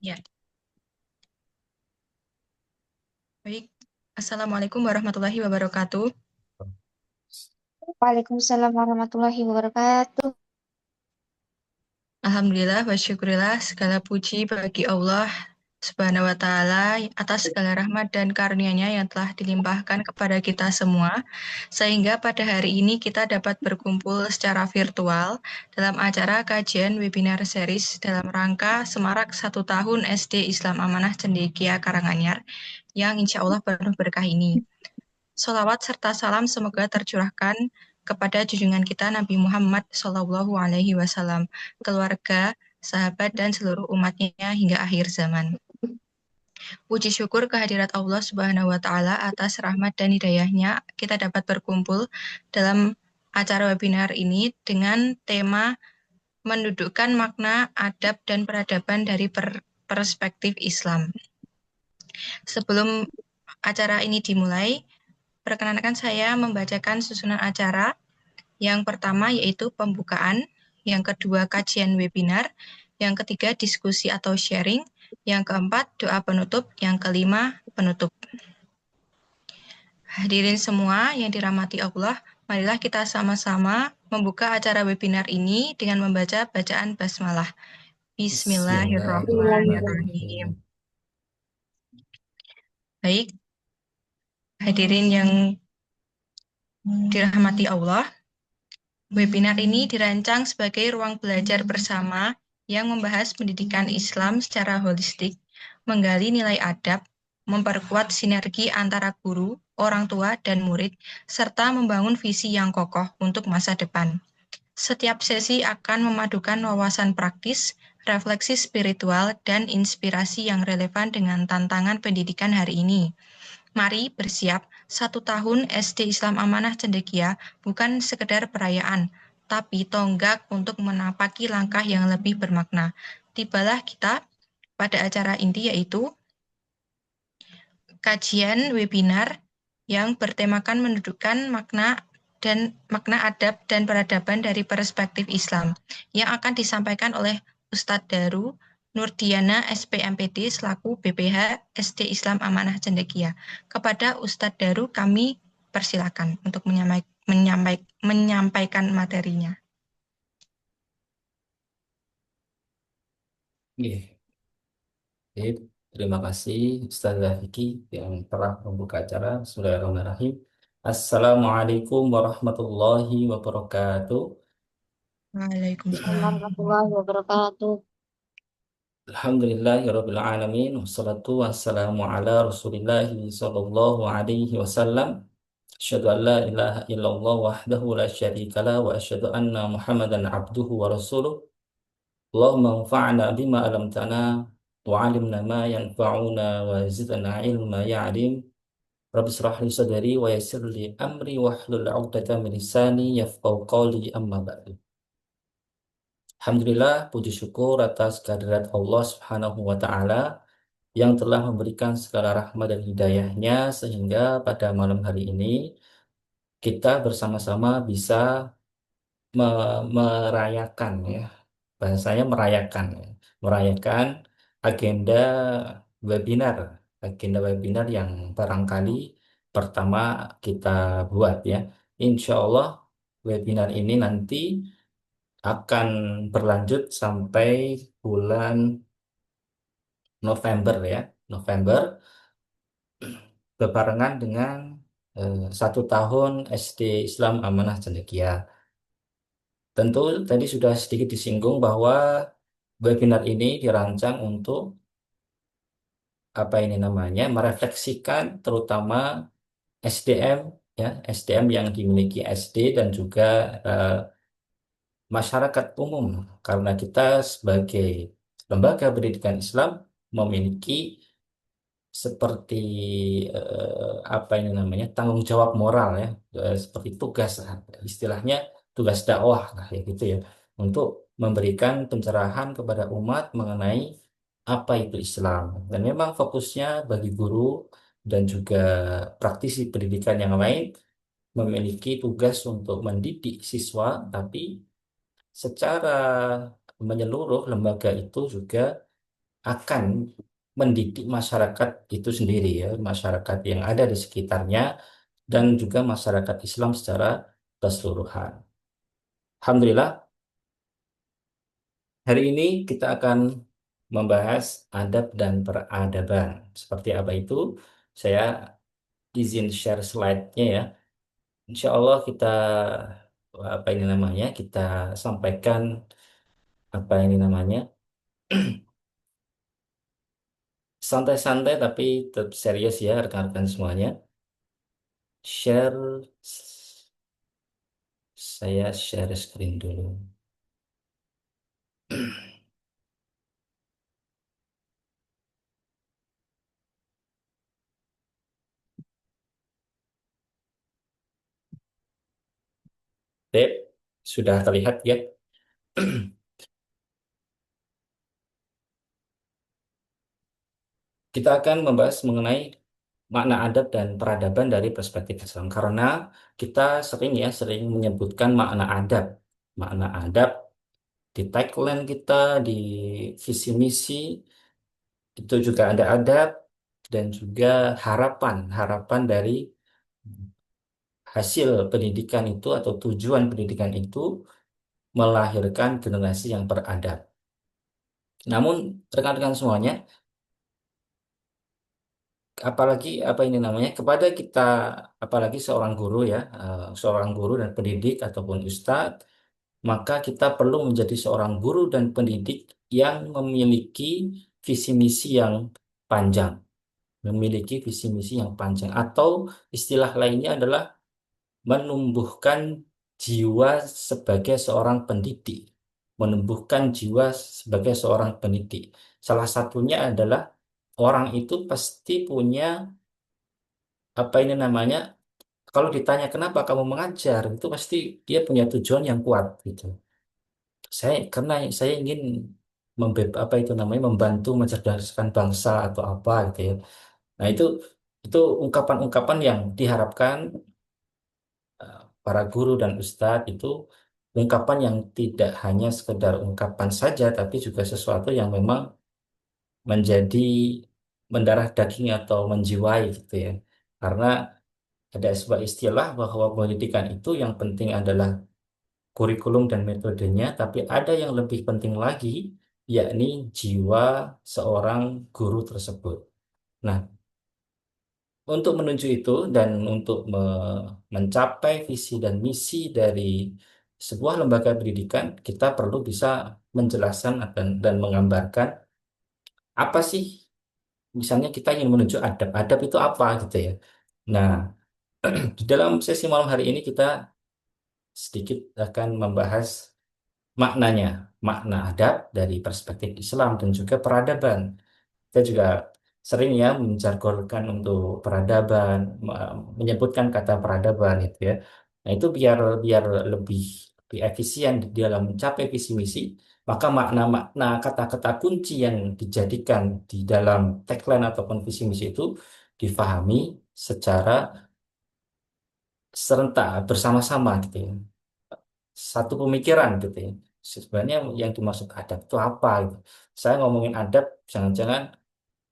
Ya, baik. Assalamualaikum warahmatullahi wabarakatuh. Waalaikumsalam warahmatullahi wabarakatuh. Alhamdulillah wa syukurillah segala puji bagi Allah Subhanahu wa taala atas segala rahmat dan karunia-Nya yang telah dilimpahkan kepada kita semua sehingga pada hari ini kita dapat berkumpul secara virtual dalam acara kajian webinar series dalam rangka Semarak 1 tahun SD Islam Amanah Cendekia Karanganyar yang insya Allah penuh berkah ini. Sholawat serta salam semoga tercurahkan kepada junjungan kita Nabi Muhammad Shallallahu Alaihi Wasallam, keluarga, sahabat, dan seluruh umatnya hingga akhir zaman. Puji syukur kehadirat Allah Subhanahu Wa Taala atas rahmat dan hidayahnya kita dapat berkumpul dalam acara webinar ini dengan tema mendudukkan makna adab dan peradaban dari perspektif Islam. Sebelum acara ini dimulai, perkenankan saya membacakan susunan acara. Yang pertama yaitu pembukaan, yang kedua kajian webinar, yang ketiga diskusi atau sharing, yang keempat doa penutup, yang kelima penutup. Hadirin semua yang dirahmati Allah, marilah kita sama-sama membuka acara webinar ini dengan membaca bacaan basmalah. Bismillahirrahmanirrahim. Bismillahirrahmanirrahim. Baik, hadirin yang dirahmati Allah, webinar ini dirancang sebagai ruang belajar bersama yang membahas pendidikan Islam secara holistik, menggali nilai adab, memperkuat sinergi antara guru, orang tua, dan murid, serta membangun visi yang kokoh untuk masa depan. Setiap sesi akan memadukan wawasan praktis, refleksi spiritual, dan inspirasi yang relevan dengan tantangan pendidikan hari ini. Mari bersiap, 1 tahun SD Islam Amanah Cendekia bukan sekedar perayaan, tapi tonggak untuk menapaki langkah yang lebih bermakna. Tibalah kita pada acara inti yaitu kajian webinar yang bertemakan mendudukkan makna adab dan peradaban dari perspektif Islam yang akan disampaikan oleh Ustadz Daru Nurdiana SPMPD selaku BPH SD Islam Amanah Cendekia. Kepada Ustadz Daru kami persilakan untuk menyampaikan materinya. Oke, Baik, terima kasih Ustazah Vicky yang telah membuka acara. Bismillahirrahmanirrahim. Assalamualaikum warahmatullahi wabarakatuh. Waalaikumsalam. Warahmatullahi wabarakatuh. Alhamdulillahirabbil alamin. Wassalatu wassalamu ala Rasulillahi sallallahu alaihi wasallam. Asyhadu an la ilaha illallah wahdahu la syarikalah wa asyhadu anna Muhammadan abduhu wa rasuluh. Allahumma anfa'na bima 'allamtana wa 'allimna ma yanfa'una wa zidna ilma ya 'alim. Rabbi israh li sadri wa yassir li amri wahlul 'uqdatam min lisani yafqahu qawli amma ba'du. Alhamdulillah, puji syukur atas kehadirat Allah Subhanahu wa taala yang telah memberikan segala rahmat dan hidayahnya sehingga pada malam hari ini kita bersama-sama bisa merayakan ya. Bahasanya merayakan ya. Merayakan agenda webinar, agenda webinar yang barangkali pertama kita buat ya. Insya Allah webinar ini nanti akan berlanjut sampai bulan November ya. November berbarengan dengan 1 tahun SD Islam Amanah Cendekia. Tentu tadi sudah sedikit disinggung bahwa webinar ini dirancang untuk apa ini namanya merefleksikan terutama SDM ya SDM yang dimiliki SD dan juga eh, masyarakat umum karena kita sebagai lembaga pendidikan Islam memiliki seperti apa ini namanya tanggung jawab moral ya seperti tugas istilahnya tugas dakwah lah ya gitu ya untuk memberikan pencerahan kepada umat mengenai apa itu Islam dan memang fokusnya bagi guru dan juga praktisi pendidikan yang lain memiliki tugas untuk mendidik siswa tapi secara menyeluruh lembaga itu juga akan mendidik masyarakat itu sendiri ya, masyarakat yang ada di sekitarnya dan juga masyarakat Islam secara keseluruhan. Alhamdulillah, hari ini kita akan membahas adab dan peradaban. Seperti apa itu? Saya izin share slide-nya ya. Insya Allah kita apa ini namanya? Kita sampaikan apa ini namanya? Santai-santai tapi tetap serius ya rekan-rekan semuanya. Share, saya share screen dulu. Oke, sudah terlihat ya. Kita akan membahas mengenai makna adab dan peradaban dari perspektif Islam. Karena kita sering ya, sering menyebutkan makna adab. Makna adab di tagline kita, di visi misi, itu juga ada adab dan juga harapan. Harapan dari hasil pendidikan itu atau tujuan pendidikan itu melahirkan generasi yang beradab. Namun rekan-rekan semuanya, apalagi apa ini namanya kepada kita, apalagi seorang guru ya, seorang guru dan pendidik ataupun ustadz, maka kita perlu menjadi seorang guru dan pendidik yang memiliki visi misi yang panjang, memiliki visi misi yang panjang, atau istilah lainnya adalah menumbuhkan jiwa sebagai seorang pendidik, menumbuhkan jiwa sebagai seorang pendidik. Salah satunya adalah orang itu pasti punya apa ini namanya, kalau ditanya kenapa kamu mengajar, itu pasti dia punya tujuan yang kuat gitu. Karena saya ingin apa itu namanya, membantu mencerdaskan bangsa atau apa gitu ya. Nah, itu ungkapan-ungkapan yang diharapkan para guru dan ustadz itu ungkapan yang tidak hanya sekedar ungkapan saja, tapi juga sesuatu yang memang menjadi mendarah daging atau menjiwai gitu ya. Karena ada sebuah istilah bahwa pendidikan itu yang penting adalah kurikulum dan metodenya, tapi ada yang lebih penting lagi, yakni jiwa seorang guru tersebut. Nah, untuk menuju itu dan untuk mencapai visi dan misi dari sebuah lembaga pendidikan, kita perlu bisa menjelaskan dan menggambarkan apa sih, misalnya kita ingin menuju adab. Adab itu apa gitu ya. Nah, di dalam sesi malam hari ini kita sedikit akan membahas maknanya, makna adab dari perspektif Islam dan juga peradaban. Kita juga sering ya menjargonkan untuk peradaban, menyebutkan kata peradaban itu ya. Nah, itu biar biar lebih lebih efisien di dalam mencapai visi misi, maka makna-makna kata-kata kunci yang dijadikan di dalam tagline ataupun visi misi itu difahami secara serentak bersama-sama gitu ya. Satu pemikiran gitu ya. Sebenarnya yang dimaksud adab itu apa gitu. Saya ngomongin adab, jangan-jangan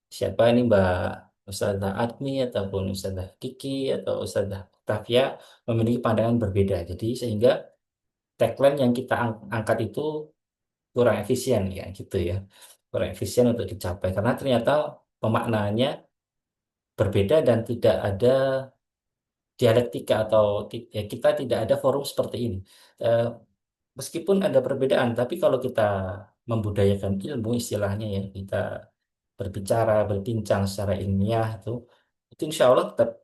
siapa ini Mbak Ustazah Admi ataupun Ustazah Kiki atau Ustazah Tafia memiliki pandangan berbeda. Jadi sehingga tagline yang kita angkat itu kurang efisien ya gitu ya. Kurang efisien untuk dicapai karena ternyata pemaknaannya berbeda dan tidak ada dialektika atau ya, kita tidak ada forum seperti ini. Eh, Meskipun ada perbedaan, tapi kalau kita membudayakan ilmu istilahnya ya, kita berbicara, berbincang secara ilmiah itu insya Allah tetap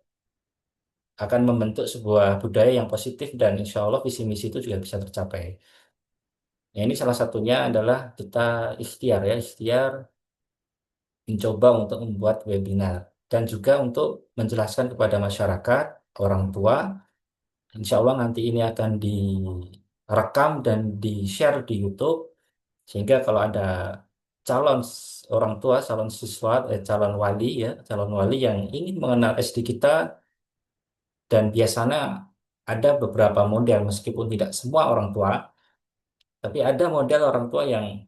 akan membentuk sebuah budaya yang positif dan insya Allah visi misi itu juga bisa tercapai. Nah, ini salah satunya adalah kita ikhtiar ya, ikhtiar mencoba untuk membuat webinar dan juga untuk menjelaskan kepada masyarakat, orang tua, insya Allah nanti ini akan direkam dan di-share di YouTube sehingga kalau ada orang tua, calon siswa, calon wali ya, calon wali yang ingin mengenal SD kita dan biasanya ada beberapa model meskipun tidak semua orang tua, tapi ada model orang tua yang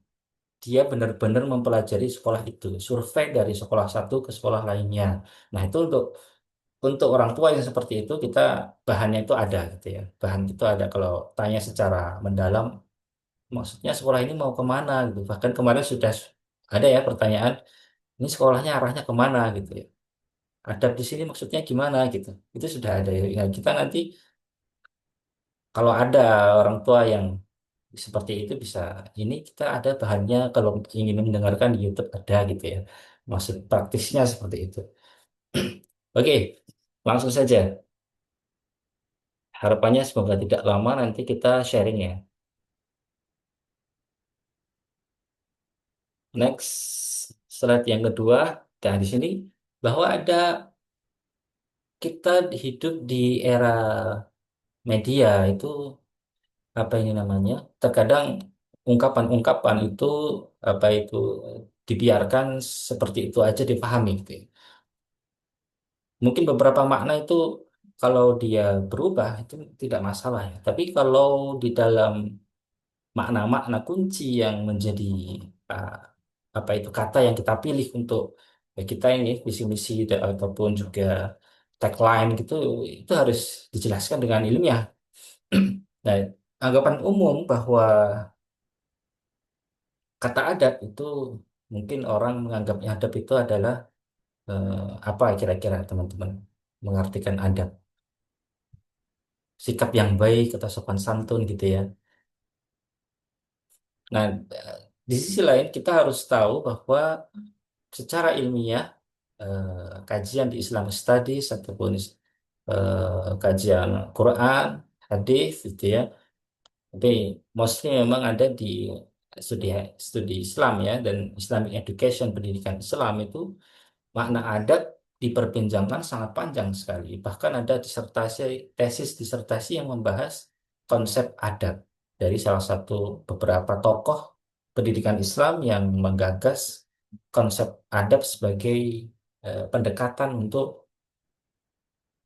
dia benar-benar mempelajari sekolah itu, survei dari sekolah satu ke sekolah lainnya. Nah, itu untuk orang tua yang seperti itu kita bahannya itu ada gitu ya. Bahan itu ada kalau tanya secara mendalam, maksudnya sekolah ini mau kemana gitu. Bahkan kemarin sudah ada ya pertanyaan, ini sekolahnya arahnya kemana gitu ya. Adab di sini maksudnya gimana gitu. Itu sudah ada ya. Nah, kita nanti kalau ada orang tua yang seperti itu bisa ini kita ada bahannya kalau ingin mendengarkan di YouTube ada gitu ya. Maksud praktisnya seperti itu. Oke, langsung saja. Harapannya semoga tidak lama nanti kita sharing ya. Next slide yang kedua, dan di sini bahwa ada kita hidup di era media itu apa ini namanya? Terkadang ungkapan-ungkapan itu apa itu dibiarkan seperti itu aja dipahami gitu ya. Mungkin beberapa makna itu kalau dia berubah itu tidak masalah ya. Tapi kalau di dalam makna-makna kunci yang menjadi uh, apa itu kata yang kita pilih untuk ya kita ini visi misi ataupun juga tagline gitu itu harus dijelaskan dengan ilmiah. Nah, anggapan umum bahwa kata adat itu mungkin orang menganggapnya adab itu adalah eh, apa kira-kira teman-teman mengartikan adab sikap yang baik atau sopan santun gitu ya. Nah, di sisi lain kita harus tahu bahwa secara ilmiah kajian di Islamic Studies ataupun kajian Quran, hadis gitu ya. Tapi mostly memang ada di studi studi Islam ya dan Islamic Education pendidikan Islam itu makna adat diperbincangkan sangat panjang sekali. Bahkan ada tesis disertasi yang membahas konsep adat dari salah satu beberapa tokoh pendidikan Islam yang menggagas konsep adab sebagai pendekatan untuk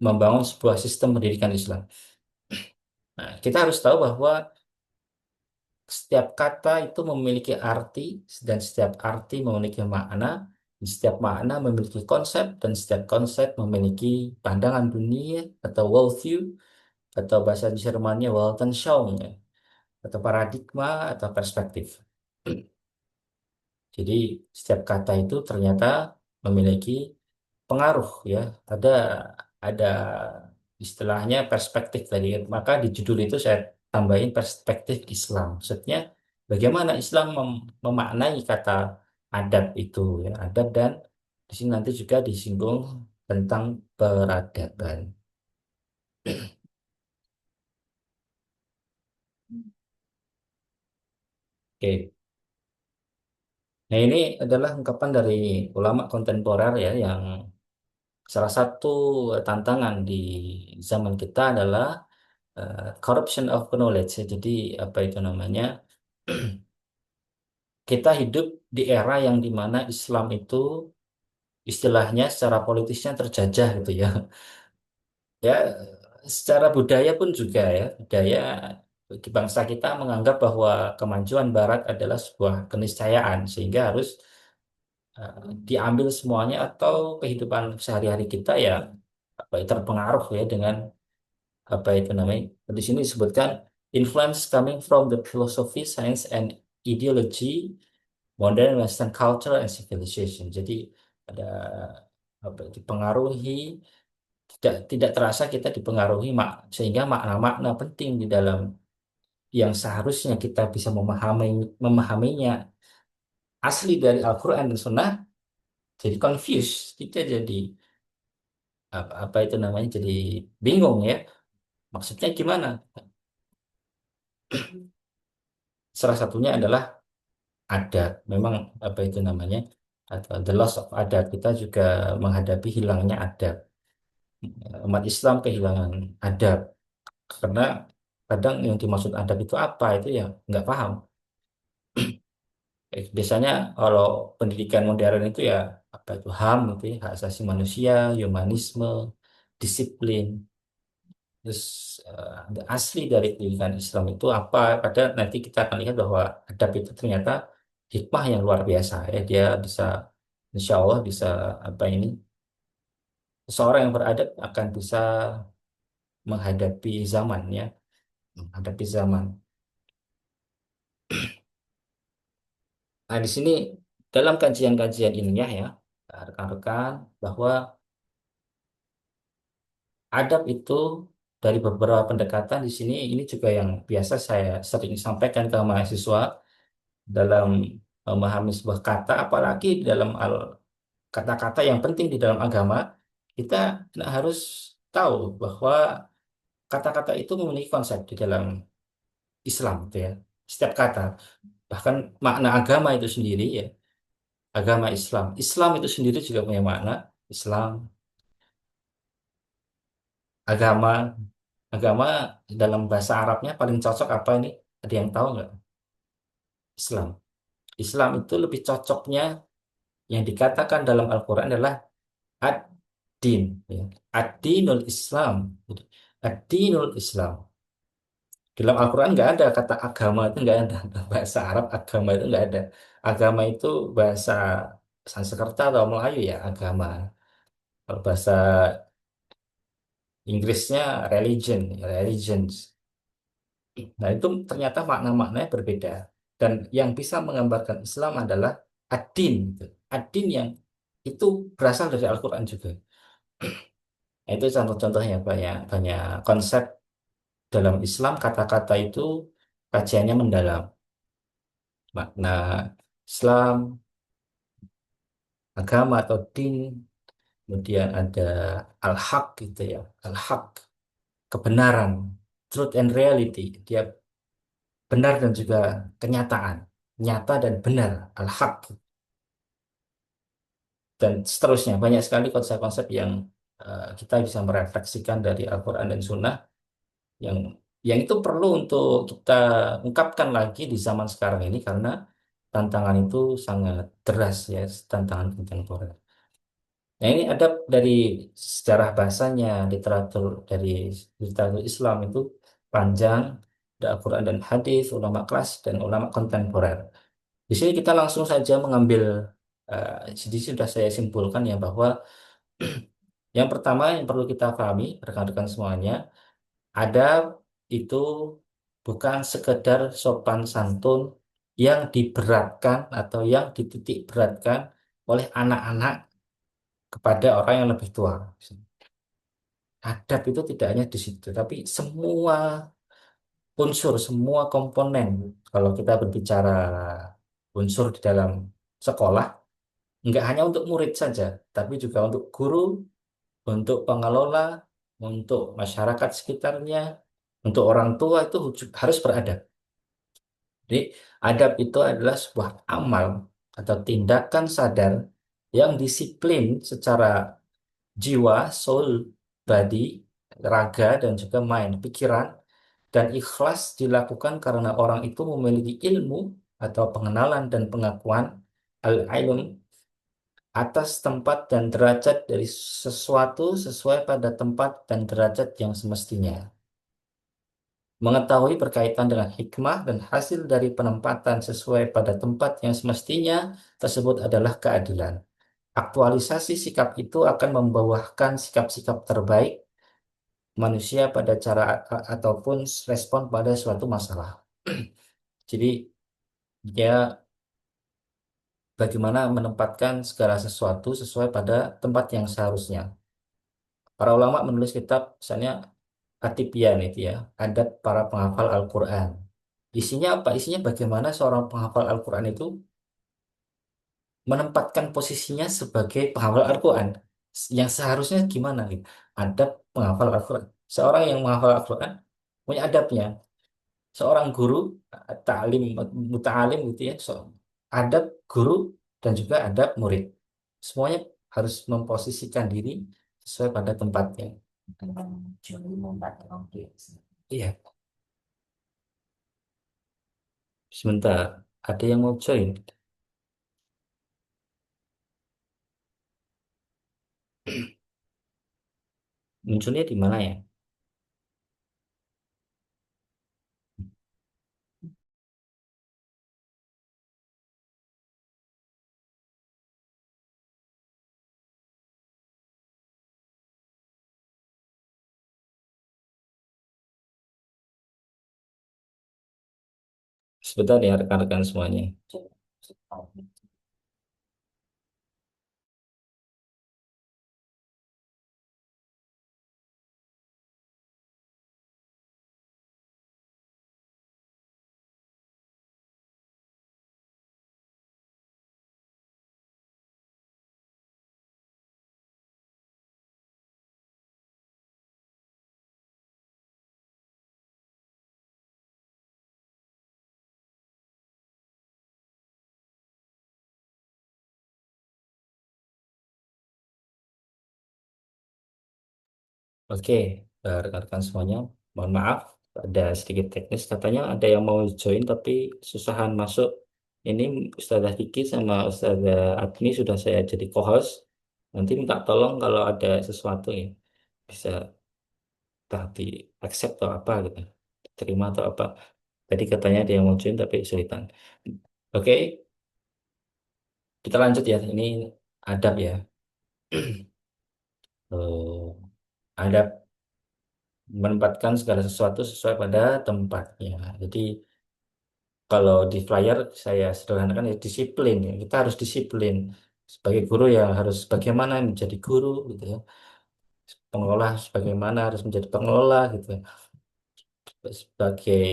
membangun sebuah sistem pendidikan Islam. Nah, kita harus tahu bahwa setiap kata itu memiliki arti dan setiap arti memiliki makna, setiap makna memiliki konsep dan setiap konsep memiliki pandangan dunia atau worldview atau bahasa Jermannya Weltanschauung ya, atau paradigma atau perspektif. Jadi setiap kata itu ternyata memiliki pengaruh ya. Ada istilahnya perspektif tadi. Maka di judul itu saya tambahin perspektif Islam. Maksudnya bagaimana Islam memaknai kata adab itu ya. Adab dan di sini nanti juga disinggung tentang peradaban. Oke. Nah, ini adalah ungkapan dari ulama kontemporer ya yang salah satu tantangan di zaman kita adalah corruption of knowledge. Ya. Jadi apa itu namanya? Kita hidup di era yang dimana Islam itu istilahnya secara politisnya terjajah gitu ya. Ya, secara budaya pun juga ya. Budaya bagi bangsa kita menganggap bahwa kemajuan Barat adalah sebuah keniscayaan sehingga harus diambil semuanya atau kehidupan sehari-hari kita ya apa terpengaruh ya dengan apa itu namanya di sini disebutkan influence coming from the philosophy, science, and ideology, modern Western culture and civilization. Jadi ada apa dipengaruhi tidak terasa kita dipengaruhi sehingga makna-makna penting di dalam yang seharusnya kita bisa memahaminya asli dari Al-Quran dan Sunnah jadi confused kita jadi apa itu namanya jadi bingung ya maksudnya gimana. Salah satunya adalah adat. Memang apa itu namanya? Atau the loss of adat. Kita juga menghadapi hilangnya adat. Umat Islam kehilangan adat. Karena kadang yang dimaksud adat itu apa? Itu ya nggak paham. Biasanya kalau pendidikan modern itu ya apa itu HAM itu ya, hak asasi manusia, humanisme, disiplin. Terus asli dari pendidikan Islam itu apa? Pada nanti kita akan lihat bahwa adab itu ternyata hikmah yang luar biasa ya. Dia bisa, insya Allah bisa apa ini, seseorang yang beradab akan bisa menghadapi zaman ya, menghadapi zaman. Nah, di sini dalam kajian-kajian ilmiah ya, rekan-rekan, bahwa adab itu dari beberapa pendekatan di sini ini juga yang biasa saya sering sampaikan ke mahasiswa dalam memahami sebuah kata, apalagi di dalam kata-kata yang penting di dalam agama, kita harus tahu bahwa kata-kata itu memiliki konsep di dalam Islam gitu ya. Setiap kata, bahkan makna agama itu sendiri ya, agama Islam. Islam itu sendiri juga punya makna. Islam, agama, agama dalam bahasa Arabnya paling cocok apa ini? Ada yang tahu nggak? Islam. Islam itu lebih cocoknya yang dikatakan dalam Al-Quran adalah ad-din. Ya. Ad-dinul Islam. Ad-dinul Islam. Dalam Al-Quran nggak ada kata agama itu nggak ada. Dalam bahasa Arab agama itu nggak ada. Agama itu bahasa Sanskerta atau Melayu ya agama. Kalau bahasa Inggrisnya religion, religions. Nah itu ternyata makna-maknanya berbeda. Dan yang bisa menggambarkan Islam adalah ad-din. Gitu. Ad-din yang itu berasal dari Al-Quran juga. Nah, itu contoh-contohnya banyak banyak konsep dalam Islam kata-kata itu kajiannya mendalam. Makna Islam, agama atau din, kemudian ada al-haq gitu ya, al-haq, kebenaran, truth and reality, dia benar dan juga kenyataan, nyata dan benar, al-haq, dan seterusnya. Banyak sekali konsep-konsep yang kita bisa merefleksikan dari Al-Quran dan Sunnah yang itu perlu untuk kita ungkapkan lagi di zaman sekarang ini karena tantangan itu sangat deras ya, tantangan kontemporer. Nah, ini ada dari sejarah bahasanya, literatur dari literatur Islam itu panjang, ada Al-Quran dan hadis, ulama kelas dan ulama kontemporer. Di sini kita langsung saja mengambil, jadi sudah saya simpulkan ya bahwa yang pertama yang perlu kita pahami, rekan-rekan semuanya, adab itu bukan sekedar sopan santun yang diberatkan atau yang dititik beratkan oleh anak-anak kepada orang yang lebih tua. Adab itu tidak hanya di situ, tapi semua unsur, semua komponen. Kalau kita berbicara unsur di dalam sekolah, nggak hanya untuk murid saja, tapi juga untuk guru, untuk pengelola, untuk masyarakat sekitarnya, untuk orang tua itu harus beradab. Jadi, adab itu adalah sebuah amal atau tindakan sadar yang disiplin secara jiwa, soul, body, raga, dan juga mind, pikiran, dan ikhlas dilakukan karena orang itu memiliki ilmu atau pengenalan dan pengakuan al-ilm atas tempat dan derajat dari sesuatu sesuai pada tempat dan derajat yang semestinya. Mengetahui berkaitan dengan hikmah dan hasil dari penempatan sesuai pada tempat yang semestinya tersebut adalah keadilan. Aktualisasi sikap itu akan membuahkan sikap-sikap terbaik manusia pada cara ataupun respon pada suatu masalah. Jadi dia bagaimana menempatkan segala sesuatu sesuai pada tempat yang seharusnya. Para ulama menulis kitab misalnya At-Tibyan itu ya, adab para penghafal Al-Quran. Isinya apa? Isinya bagaimana seorang penghafal Al-Quran itu menempatkan posisinya sebagai penghafal Al-Quran. Yang seharusnya gimana gitu. Adab penghafal Al-Quran. Seorang yang menghafal Al-Quran punya adabnya. Seorang guru, ta'lim, muta'alim gitu ya, adab guru dan juga adab murid. Semuanya harus memposisikan diri sesuai pada tempatnya. Iya, sebentar. Ada yang mau join? Munculnya di mana ya? Sebentar ya rekan-rekan semuanya. Oke, rekan-rekan semuanya, mohon maaf ada sedikit teknis. Katanya ada yang mau join tapi susahan masuk. Ini Ustazah Kiki sama Ustazah Agni sudah saya jadi co-host. Nanti minta tolong kalau ada sesuatu ya bisa tadi accept atau apa gitu, terima atau apa. Tadi katanya ada yang mau join tapi kesulitan. Oke, kita lanjut ya. Ini adab ya. Adab menempatkan segala sesuatu sesuai pada tempatnya. Jadi kalau di flyer saya sederhanakan ya disiplin ya. Kita harus disiplin sebagai guru ya harus bagaimana menjadi guru gitu ya. Pengelola bagaimana harus menjadi pengelola gitu ya. Sebagai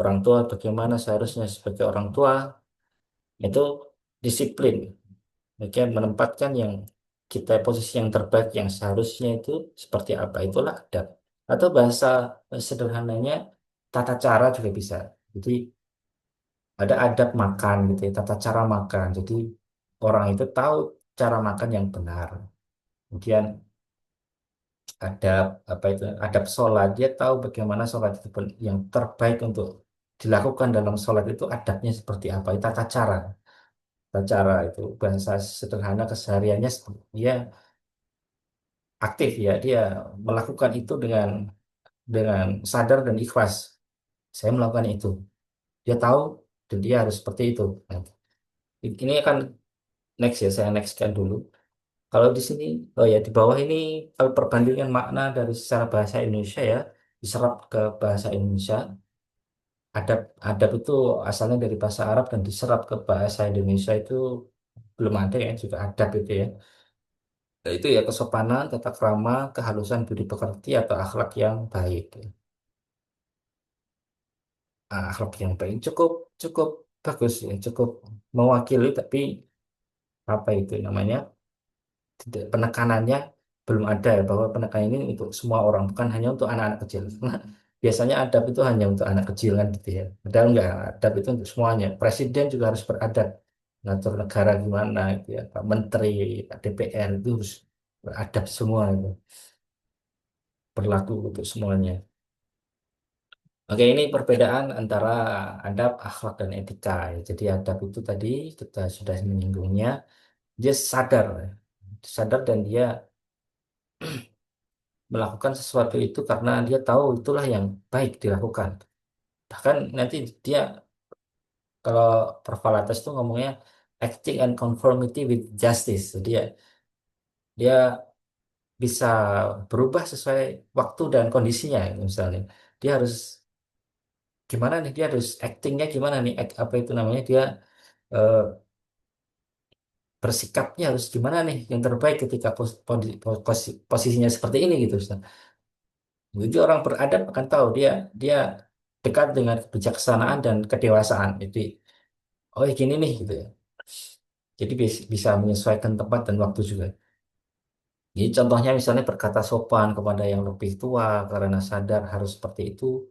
orang tua bagaimana seharusnya sebagai orang tua itu disiplin. Mereka menempatkan yang kita posisi yang terbaik yang seharusnya itu seperti apa itulah adab. Atau bahasa sederhananya tata cara juga bisa. Jadi ada adab makan gitu ya, tata cara makan. Jadi orang itu tahu cara makan yang benar. Kemudian adab apa itu adab sholat, dia tahu bagaimana sholat itu yang terbaik untuk dilakukan dalam sholat itu adabnya seperti apa, itu tata cara. Tata cara itu bahasa sederhana kesehariannya dia aktif ya, dia melakukan itu dengan sadar dan ikhlas. Saya melakukan itu. Dia tahu dan dia harus seperti itu. Nah, ini akan next ya, saya nextkan dulu. Kalau di sini, oh ya di bawah ini kalau perbandingan makna dari secara bahasa Indonesia ya, diserap ke bahasa Indonesia. Adab, adab itu asalnya dari bahasa Arab dan diserap ke bahasa Indonesia itu belum ada ya, juga adab itu ya. Nah, itu ya kesopanan, tata krama, kehalusan budi pekerti atau akhlak yang baik. Akhlak yang baik cukup cukup bagus ya, cukup mewakili tapi apa itu namanya? Tidak, penekanannya belum ada ya bahwa penekanan ini untuk semua orang bukan hanya untuk anak-anak kecil. Nah, biasanya adab itu hanya untuk anak kecil kan gitu ya. Padahal enggak, adab itu untuk semuanya. Presiden juga harus beradab, ngatur negara gimana gitu ya. Pak Menteri, Pak DPR itu harus beradab semua itu, berlaku untuk semuanya. Oke, ini perbedaan antara adab, akhlak, dan etika. Ya. Jadi adab itu tadi kita sudah menyinggungnya, dia sadar, sadar dan dia melakukan sesuatu itu karena dia tahu itulah yang baik dilakukan. Bahkan nanti dia kalau Parvalatas itu ngomongnya acting and conformity with justice. Jadi dia bisa berubah sesuai waktu dan kondisinya misalnya. Dia harus gimana nih? Dia harus actingnya gimana nih? Apa itu namanya? Dia eh, bersikapnya harus gimana nih? Yang terbaik ketika posisinya seperti ini gitu. Ustaz. Jadi orang beradab akan tahu dia dia dekat dengan kebijaksanaan dan kedewasaan. Jadi oh ya gini nih gitu ya. Jadi bisa menyesuaikan tempat dan waktu juga. Jadi contohnya misalnya berkata sopan kepada yang lebih tua karena sadar harus seperti itu.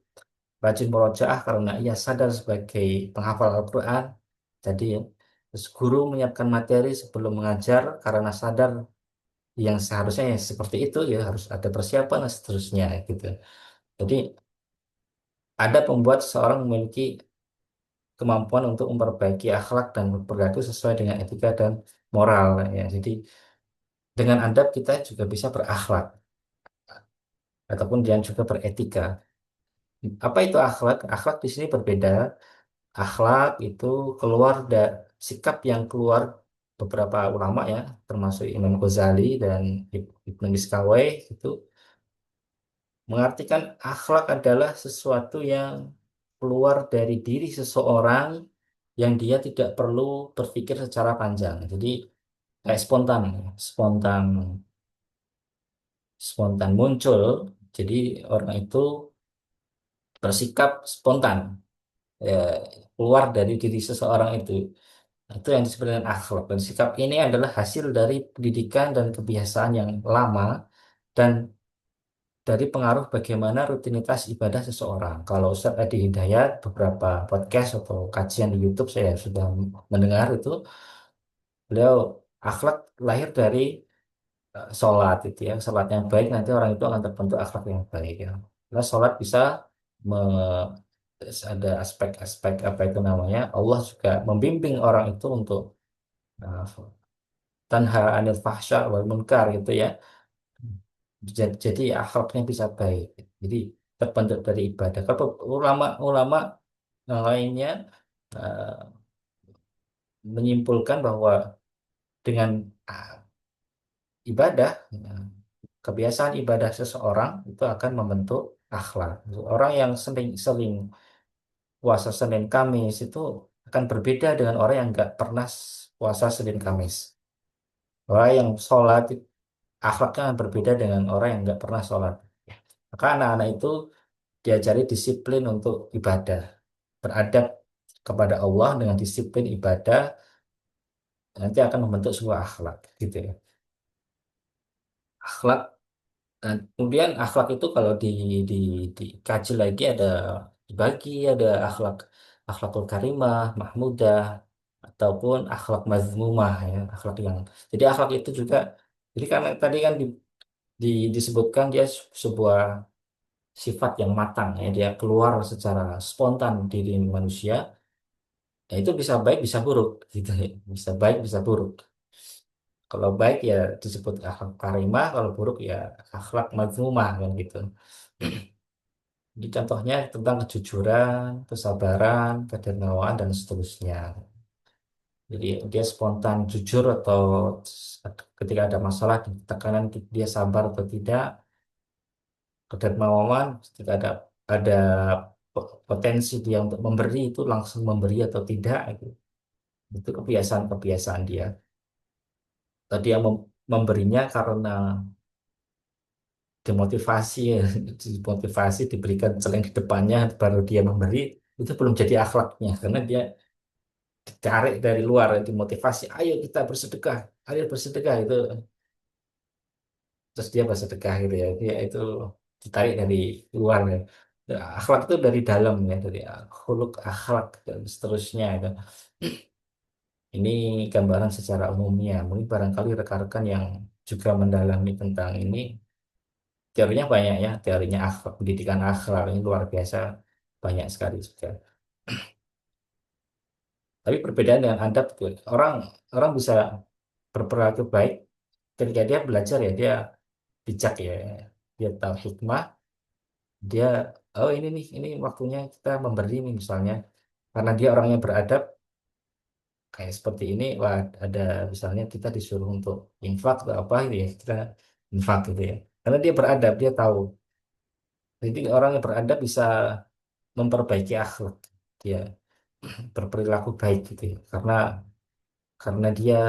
Rajin murojaah karena ia sadar sebagai penghafal Al-Quran. Jadi ya, terus guru menyiapkan materi sebelum mengajar karena sadar yang seharusnya ya seperti itu ya harus ada persiapan dan seterusnya gitu. Jadi ada pembuat seorang memiliki kemampuan untuk memperbaiki akhlak dan berlaku sesuai dengan etika dan moral ya. Jadi dengan adab kita juga bisa berakhlak ataupun dia juga beretika. Apa itu akhlak? Akhlak di sini berbeda. Akhlak itu keluar dari sikap yang keluar beberapa ulama ya, termasuk Imam Ghazali dan Ibnu Miskawai itu mengartikan akhlak adalah sesuatu yang keluar dari diri seseorang yang dia tidak perlu berpikir secara panjang. Jadi kayak spontan, spontan, spontan muncul. Jadi orang itu bersikap spontan, ya, keluar dari diri seseorang itu. Itu yang disebut dengan akhlak. Dan sikap ini adalah hasil dari pendidikan dan kebiasaan yang lama dan dari pengaruh bagaimana rutinitas ibadah seseorang. Kalau Ustadz Adi Hidayat, beberapa podcast atau kajian di YouTube saya sudah mendengar itu, beliau akhlak lahir dari sholat itu ya. Sholat yang baik nanti orang itu akan terbentuk akhlak yang baik ya. Karena sholat bisa me- ada aspek-aspek apa itu namanya, Allah juga membimbing orang itu untuk uh, tanha anil fahsya wal munkar gitu ya. Jadi akhlaknya bisa baik. Jadi terbentuk dari ibadah. Kalau ulama-ulama yang lainnya uh, menyimpulkan bahwa dengan ibadah, kebiasaan ibadah seseorang itu akan membentuk akhlak. Orang yang sering puasa Senin Kamis itu akan berbeda dengan orang yang nggak pernah puasa Senin Kamis. Orang yang sholat akhlaknya akan berbeda dengan orang yang nggak pernah sholat. Maka anak-anak itu diajari disiplin untuk ibadah, beradab kepada Allah dengan disiplin ibadah, nanti akan membentuk sebuah akhlak, gitu ya. Akhlak, kemudian akhlak itu kalau di, dikaji lagi ada dibagi, ada akhlak akhlakul karimah, mahmudah, ataupun akhlak mazmumah ya, akhlak yang. Jadi akhlak itu juga, jadi karena tadi kan disebutkan dia sebuah sifat yang matang ya, dia keluar secara spontan diri manusia. Ya itu bisa baik bisa buruk gitu ya. Bisa baik bisa buruk. Kalau baik ya disebut akhlak karimah, kalau buruk ya akhlak mazmumah kan gitu. Jadi contohnya tentang kejujuran, kesabaran, kedermawanan dan seterusnya. Jadi dia spontan jujur atau ketika ada masalah tekanan dia sabar atau tidak, kedermawanan ketika ada potensi dia untuk memberi itu langsung memberi atau tidak itu kebiasaan-kebiasaan dia. Tadi yang memberinya karena demotivasi ya, dimotivasi diberikan celeng di depannya baru dia memberi, itu belum jadi akhlaknya karena dia ditarik dari luar, dimotivasi ayo kita bersedekah, ayo bersedekah itu, terus dia bersedekah gitu ya, dia itu ditarik dari luar ya. Ya, akhlak itu dari dalam ya, dari khuluk akhlak dan seterusnya itu. Ini gambaran secara umumnya. Mungkin barangkali rekan-rekan yang juga mendalami tentang ini, teorinya banyak ya, teorinya akhlak, pendidikan akhlak ini luar biasa, banyak sekali juga. Tapi perbedaan dengan adab tuh, orang orang bisa berperilaku baik ketika dia belajar ya, dia bijak ya, dia tahu hikmah, dia oh ini nih, ini waktunya kita memberi nih misalnya, karena dia orangnya beradab kayak seperti ini, wah ada misalnya kita disuruh untuk infak atau apa gitu ya, kita infak gitu ya, karena dia beradab, dia tahu. Jadi orang yang beradab bisa memperbaiki akhlak, dia berperilaku baik gitu ya. Karena dia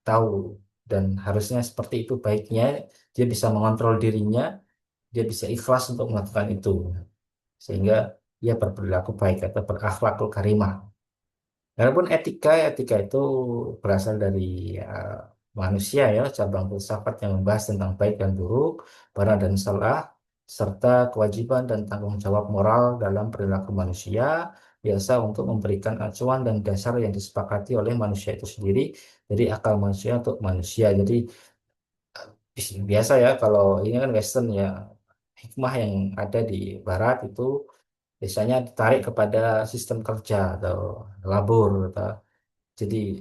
tahu dan harusnya seperti itu baiknya, dia bisa mengontrol dirinya, dia bisa ikhlas untuk melakukan itu, sehingga dia berperilaku baik atau berakhlakul karimah. Walaupun etika itu berasal dari uh, manusia ya, cabang filsafat yang membahas tentang baik dan buruk, benar dan salah, serta kewajiban dan tanggung jawab moral dalam perilaku manusia, biasa untuk memberikan acuan dan dasar yang disepakati oleh manusia itu sendiri, jadi akal manusia untuk manusia. Jadi biasa ya kalau ini kan Western ya, hikmah yang ada di Barat itu biasanya ditarik kepada sistem kerja atau labor atau jadi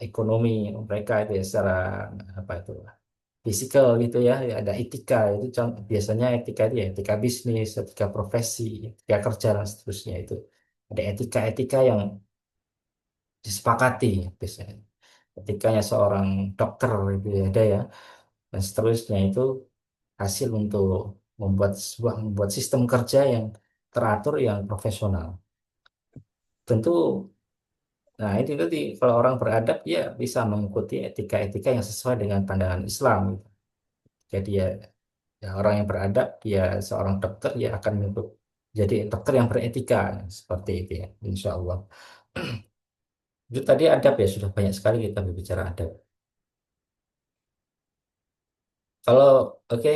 ekonomi mereka itu ya secara apa itu fisikal gitu ya, ya ada etika itu biasanya etika itu ya etika bisnis, etika profesi, etika kerja dan seterusnya itu ada etika-etika yang disepakati biasanya. Etikanya seorang dokter itu ya ada ya dan seterusnya itu hasil untuk membuat sistem kerja yang teratur yang profesional. tentu, nah itu tadi kalau orang beradab dia bisa mengikuti etika-etika yang sesuai dengan pandangan Islam, gitu. Jadi ya, ya orang yang beradab dia seorang dokter ya akan mengikut jadi dokter yang beretika seperti itu ya, insya Allah. Itu tadi adab ya, sudah banyak sekali kita berbicara adab. Kalau oke,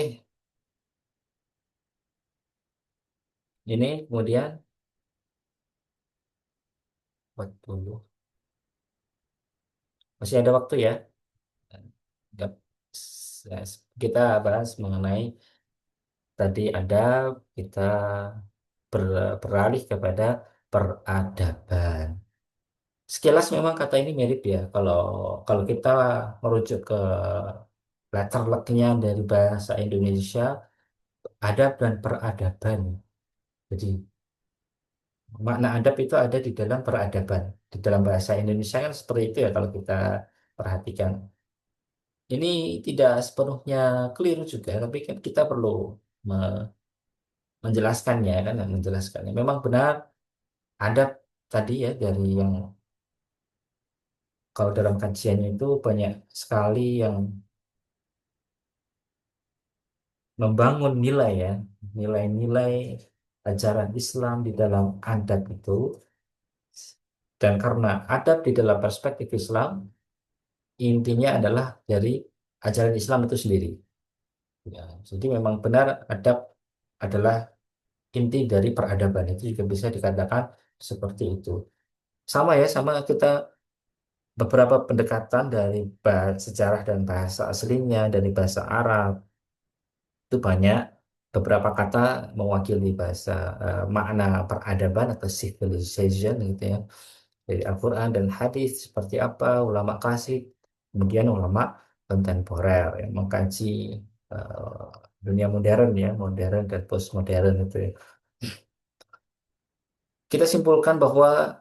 ini kemudian 40, masih ada waktu ya. Yap. Kita bahas mengenai tadi adab, kita beralih kepada peradaban. Sekilas memang kata ini mirip ya. Kalau kita merujuk ke latar letaknya dari bahasa Indonesia, adab dan peradaban. Jadi makna adab itu ada di dalam peradaban. Di dalam bahasa Indonesia kan seperti itu ya kalau kita perhatikan. Ini tidak sepenuhnya keliru juga, tapi kan kita perlu me- menjelaskannya kan, menjelaskannya. Memang benar adab tadi ya dari yang kalau dalam kajiannya itu banyak sekali yang membangun nilai ya, nilai-nilai ajaran Islam di dalam adab itu. Dan karena adab di dalam perspektif Islam, intinya adalah dari ajaran Islam itu sendiri. Ya, jadi memang benar adab adalah inti dari peradaban, itu juga bisa dikatakan seperti itu. Sama ya, sama kita beberapa pendekatan dari sejarah dan bahasa aslinya dari bahasa Arab itu banyak beberapa kata mewakili bahasa makna peradaban atau civilization gitu ya, dari Al-Quran dan hadis seperti apa ulama klasik, kemudian ulama kontemporer yang mengkaji eh, dunia modern ya, modern dan postmodern itu ya. Kita simpulkan bahwa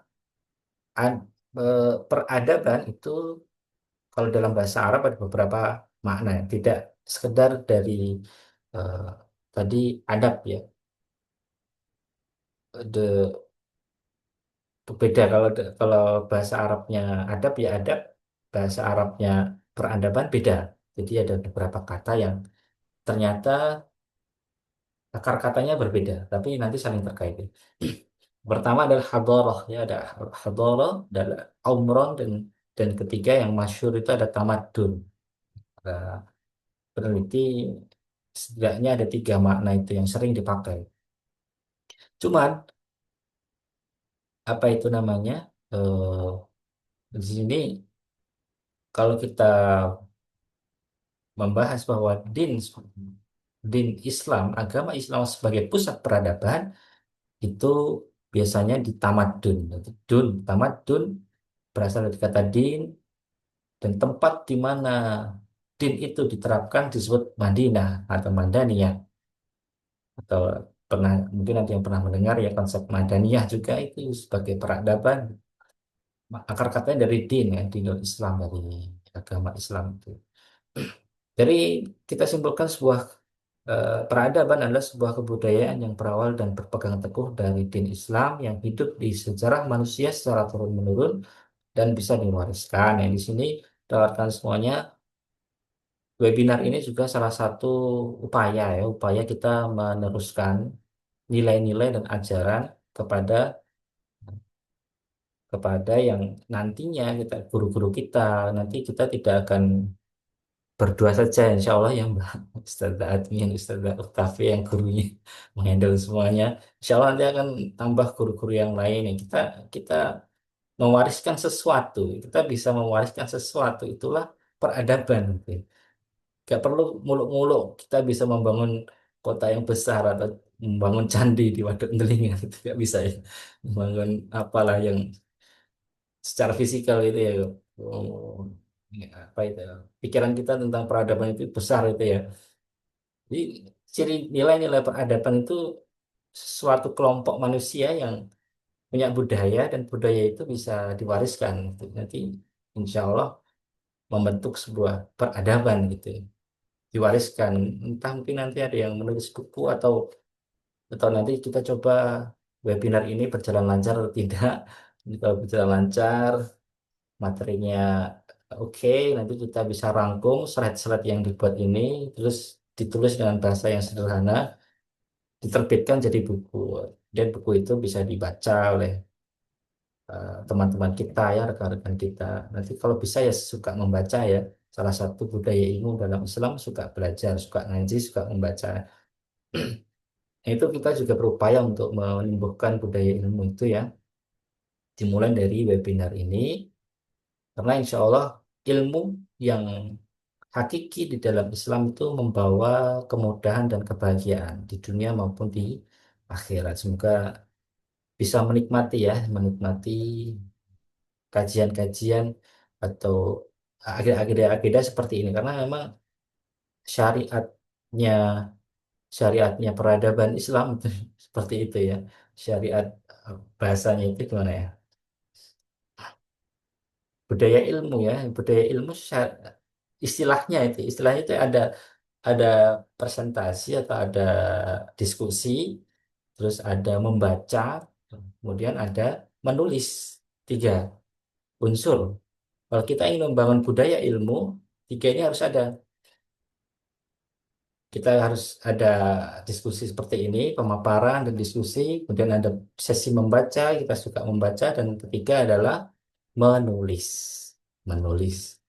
peradaban itu kalau dalam bahasa Arab ada beberapa makna, tidak sekedar dari eh, tadi adab ya, the beda kalau bahasa Arabnya adab ya adab, bahasa Arabnya peradaban beda. Jadi ada beberapa kata yang ternyata akar katanya berbeda, tapi nanti saling terkait. Pertama adalah hadoroh ya, ada hadoroh, ada umron, dan ketiga yang masyhur itu ada tamadun. Nah, peneliti setidaknya ada tiga makna itu yang sering dipakai. Cuman apa itu namanya? Di sini kalau kita membahas bahwa din Islam, agama Islam sebagai pusat peradaban itu biasanya di tamadun. Jadi tamadun berasal dari kata din, dan tempat di mana din itu diterapkan disebut Madinah atau Madaniyah, atau pernah mungkin ada yang pernah mendengar ya konsep Madaniyah juga itu sebagai peradaban. Akar katanya dari din ya, dinul Islam, dari agama Islam itu. Jadi kita simpulkan sebuah peradaban adalah sebuah kebudayaan yang berawal dan berpegang teguh dari din Islam yang hidup di sejarah manusia secara turun-menurun dan bisa diwariskan. Yang di sini tawarkan semuanya, webinar ini juga salah satu upaya ya, upaya kita meneruskan nilai-nilai dan ajaran kepada kepada yang nantinya kita guru-guru kita, nanti kita tidak akan berdua saja insya Allah yang Ustazah Admin, Ustazah Uktafi yang gurunya menghandle semuanya. Insya Allah nanti akan tambah guru-guru yang lain yang kita mewariskan sesuatu, kita bisa mewariskan sesuatu, itulah peradaban gitu. Gak perlu muluk-muluk kita bisa membangun kota yang besar atau membangun candi di Waduk Delingan itu gak bisa ya. Membangun apalah yang secara fisikal itu ya. Oh, ya, apa itu? Pikiran kita tentang peradaban itu besar itu ya. Jadi ciri nilai-nilai peradaban itu suatu kelompok manusia yang punya budaya, dan budaya itu bisa diwariskan gitu. Nanti insya Allah membentuk sebuah peradaban gitu, diwariskan. Entah mungkin nanti ada yang menulis buku, atau nanti kita coba webinar ini berjalan lancar atau tidak, Kalau berjalan lancar, materinya oke, nanti kita bisa rangkum slide-slide yang dibuat ini, terus ditulis dengan bahasa yang sederhana, diterbitkan jadi buku. Dan buku itu bisa dibaca oleh teman-teman kita ya, rekan-rekan kita. Nanti kalau bisa ya suka membaca ya. Salah satu budaya ilmu dalam Islam suka belajar, suka ngaji, suka membaca. Itu kita juga berupaya untuk menumbuhkan budaya ilmu itu ya. Dimulai dari webinar ini, karena insya Allah ilmu yang hakiki di dalam Islam itu membawa kemudahan dan kebahagiaan di dunia maupun di akhirat. Semoga bisa menikmati ya, menikmati kajian-kajian atau agenda-agenda seperti ini karena memang syariatnya syariatnya peradaban Islam itu seperti itu ya. Syariat bahasanya itu gimana ya? Budaya ilmu ya, budaya ilmu istilahnya itu ada presentasi atau ada diskusi, terus ada membaca, kemudian ada menulis, tiga unsur. Kalau kita ingin membangun budaya ilmu, tiga ini harus ada. Kita harus ada diskusi seperti ini, pemaparan dan diskusi, kemudian ada sesi membaca, kita suka membaca, dan ketiga adalah menulis. Menulis.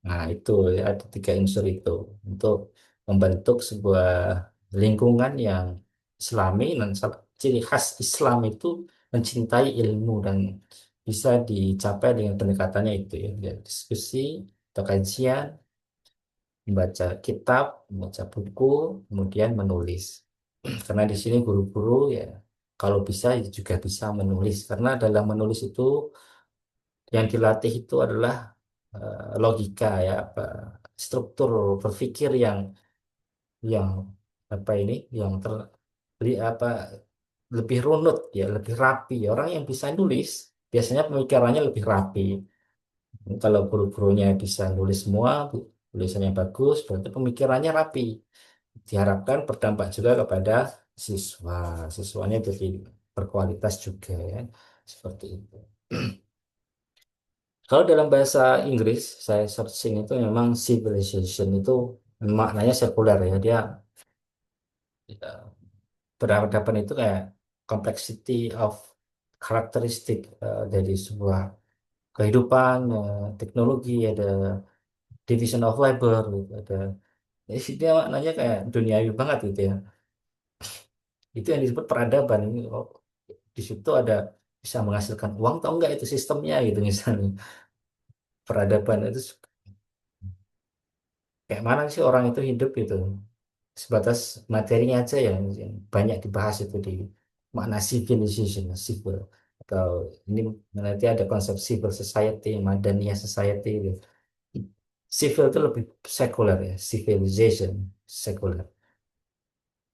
Nah, itu ya, ada tiga unsur itu untuk membentuk sebuah lingkungan yang Islami dan ciri khas Islam itu mencintai ilmu dan bisa dicapai dengan pendekatannya itu ya, ya, diskusi atau kajian, membaca kitab, membaca buku, kemudian menulis. Karena di sini guru-guru ya kalau bisa ya juga bisa menulis karena dalam menulis itu yang dilatih itu adalah logika ya apa struktur berpikir yang apa ini yang apa lebih runut ya lebih rapi. Orang yang bisa nulis biasanya pemikirannya lebih rapi. Kalau guru-gurunya bisa nulis semua tulisannya bagus berarti pemikirannya rapi, diharapkan berdampak juga kepada siswa, siswanya jadi berkualitas juga ya seperti itu. Kalau dalam bahasa Inggris, saya searching itu memang civilization itu maknanya sekuler ya. Dia eh, berhadapan itu kayak complexity of karakteristik dari sebuah kehidupan, teknologi, ada division of labor, gitu, ada dia maknanya kayak duniawi banget gitu ya. Itu yang disebut peradaban ini. Oh, di situ ada bisa menghasilkan uang atau enggak itu sistemnya gitu misalnya. Peradaban itu kayak mana sih orang itu hidup gitu. Sebatas materinya aja yang banyak dibahas itu di makna civilization, civil atau ini nanti ada konsep civil society, Madaniyah society gitu. Civil itu lebih sekuler ya, civilization sekuler.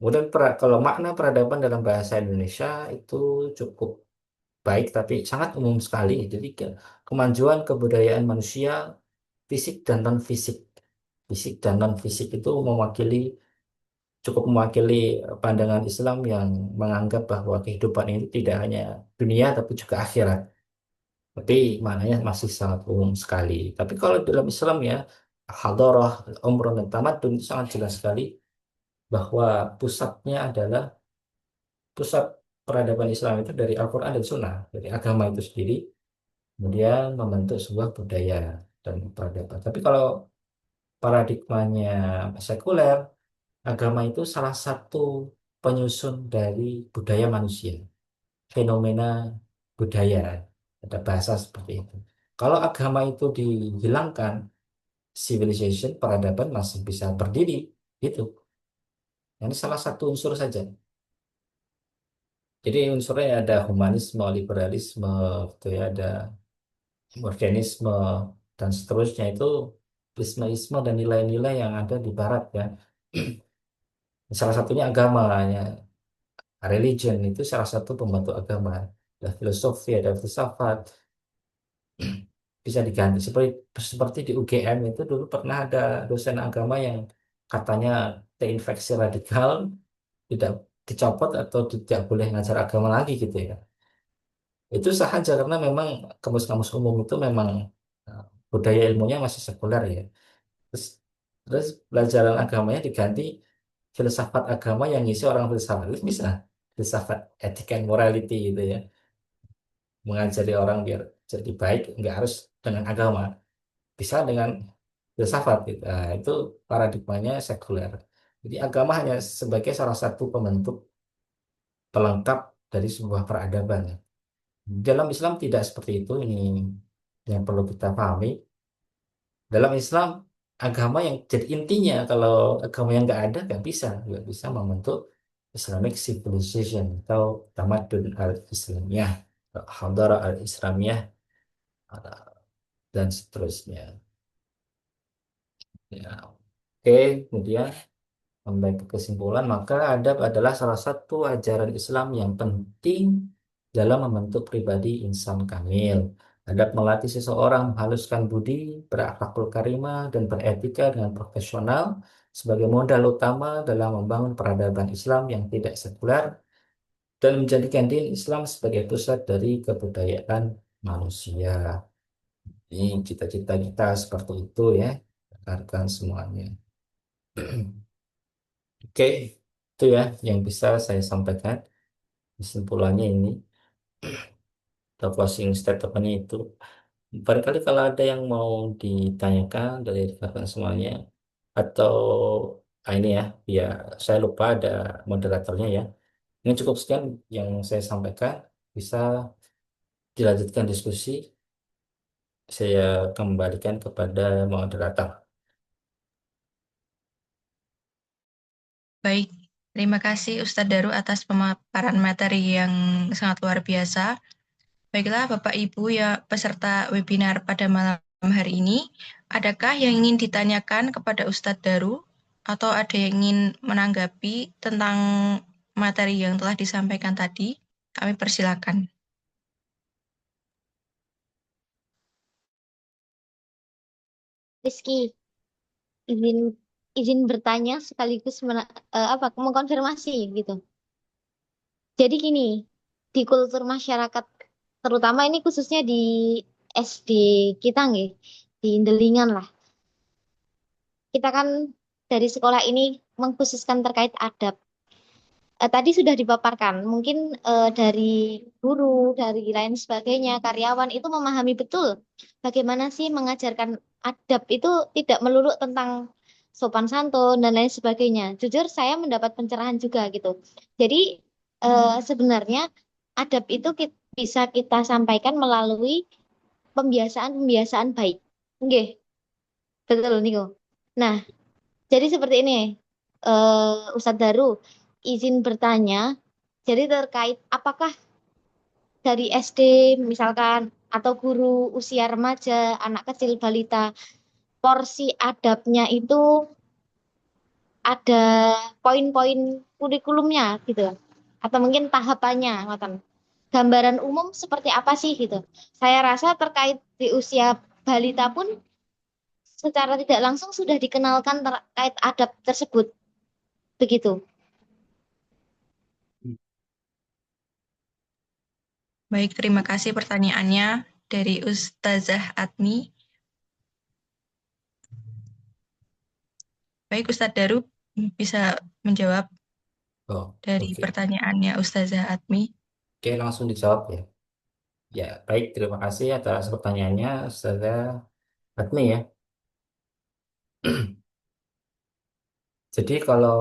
Kemudian kalau makna peradaban dalam bahasa Indonesia itu cukup baik tapi sangat umum sekali. Jadi kemajuan kebudayaan manusia fisik dan non fisik. Fisik dan non fisik itu cukup mewakili pandangan Islam yang menganggap bahwa kehidupan ini tidak hanya dunia tapi juga akhirat. Tapi maknanya masih sangat umum sekali. Tapi kalau dalam Islam ya, hadarah, umroh dan tamadun itu sangat jelas sekali bahwa pusatnya adalah pusat peradaban Islam itu dari Al-Quran dan Sunnah, dari agama itu sendiri, kemudian membentuk sebuah budaya dan peradaban. Tapi kalau paradigmanya sekuler, agama itu salah satu penyusun dari budaya manusia, fenomena budaya, ada bahasa seperti itu. Kalau agama itu dihilangkan, civilization, peradaban masih bisa berdiri, gitu. Ini salah satu unsur saja. Jadi unsurnya ada humanisme, liberalisme, gitu ya, ada organisme, dan seterusnya itu isme-isme dan nilai-nilai yang ada di Barat ya. Salah satunya agama ya. Religion itu salah satu pembentuk agama. Ada filosofi, ada filsafat, bisa diganti. Seperti seperti di UGM itu dulu pernah ada dosen agama yang katanya terinfeksi radikal, tidak dicopot atau tidak boleh ngajar agama lagi gitu ya. Itu sah aja karena memang kamus-kamus umum itu memang uh, budaya ilmunya masih sekuler ya. Terus, terus pelajaran agamanya diganti filsafat agama yang ngisi orang filsafat itu bisa. Filsafat etika and morality gitu ya. Mengajari orang biar jadi baik nggak harus dengan agama, bisa dengan filsafat gitu. Nah, itu paradigmanya sekuler. Jadi agama hanya sebagai salah satu pembentuk pelengkap dari sebuah peradaban. Dalam Islam tidak seperti itu. Ini yang perlu kita pahami. Dalam Islam, agama yang jadi intinya. Kalau agama yang nggak bisa membentuk Islamic civilization atau tamadun al-Islamiyah, hadara al-Islamiyah, dan seterusnya. Ya. Oke, kemudian sampai ke kesimpulan, maka adab adalah salah satu ajaran Islam yang penting dalam membentuk pribadi insan kamil. Adab melatih seseorang menghaluskan budi, berakhlakul karimah, dan beretika dengan profesional sebagai modal utama dalam membangun peradaban Islam yang tidak sekuler dan menjadikan diri Islam sebagai pusat dari kebudayaan manusia. Ini cita-cita kita seperti itu ya, rekan semuanya. Oke, itu ya yang bisa saya sampaikan. Kesimpulannya ini, atau closing statementnya itu. Barangkali kalau ada yang mau ditanyakan dari rekan semuanya, atau ini ya, ya saya lupa ada moderatornya ya. Ini cukup sekian yang saya sampaikan. Bisa dilanjutkan diskusi. Saya kembalikan kepada moderator. Baik, terima kasih Ustadz Daru atas pemaparan materi yang sangat luar biasa. Baiklah Bapak Ibu ya peserta webinar pada malam hari ini, adakah yang ingin ditanyakan kepada Ustadz Daru atau ada yang ingin menanggapi tentang materi yang telah disampaikan tadi? Kami persilakan. Rizky, izin izin bertanya sekaligus apa mengkonfirmasi gitu. Jadi gini, di kultur masyarakat terutama ini khususnya di SD kita nggih, di Indelingan lah. Kita kan dari sekolah ini mengkhususkan terkait adab. Tadi sudah dipaparkan, mungkin dari guru, dari lain sebagainya, karyawan itu memahami betul bagaimana sih mengajarkan adab itu tidak melulu tentang sopan santun dan lain sebagainya. Jujur saya mendapat pencerahan juga gitu. Jadi sebenarnya adab itu bisa kita sampaikan melalui pembiasaan-pembiasaan baik. Nggih, betul Niko. Nah, jadi seperti ini, Ustadz Daru, izin bertanya. Jadi terkait apakah dari SD misalkan atau guru usia remaja, anak kecil balita, porsi adabnya itu ada poin-poin kurikulumnya gitu. Atau mungkin tahapannya, ngoten. Gambaran umum seperti apa sih gitu. Saya rasa terkait di usia balita pun secara tidak langsung sudah dikenalkan terkait adab tersebut. Begitu. Baik, terima kasih pertanyaannya dari Ustazah Atmi. Baik, Ustadz Daru bisa menjawab Oh, dari oke. pertanyaannya Ustazah Atmi. Oke, langsung dijawab ya. Ya, baik. Terima kasih atas pertanyaannya, saya Admi ya. Jadi kalau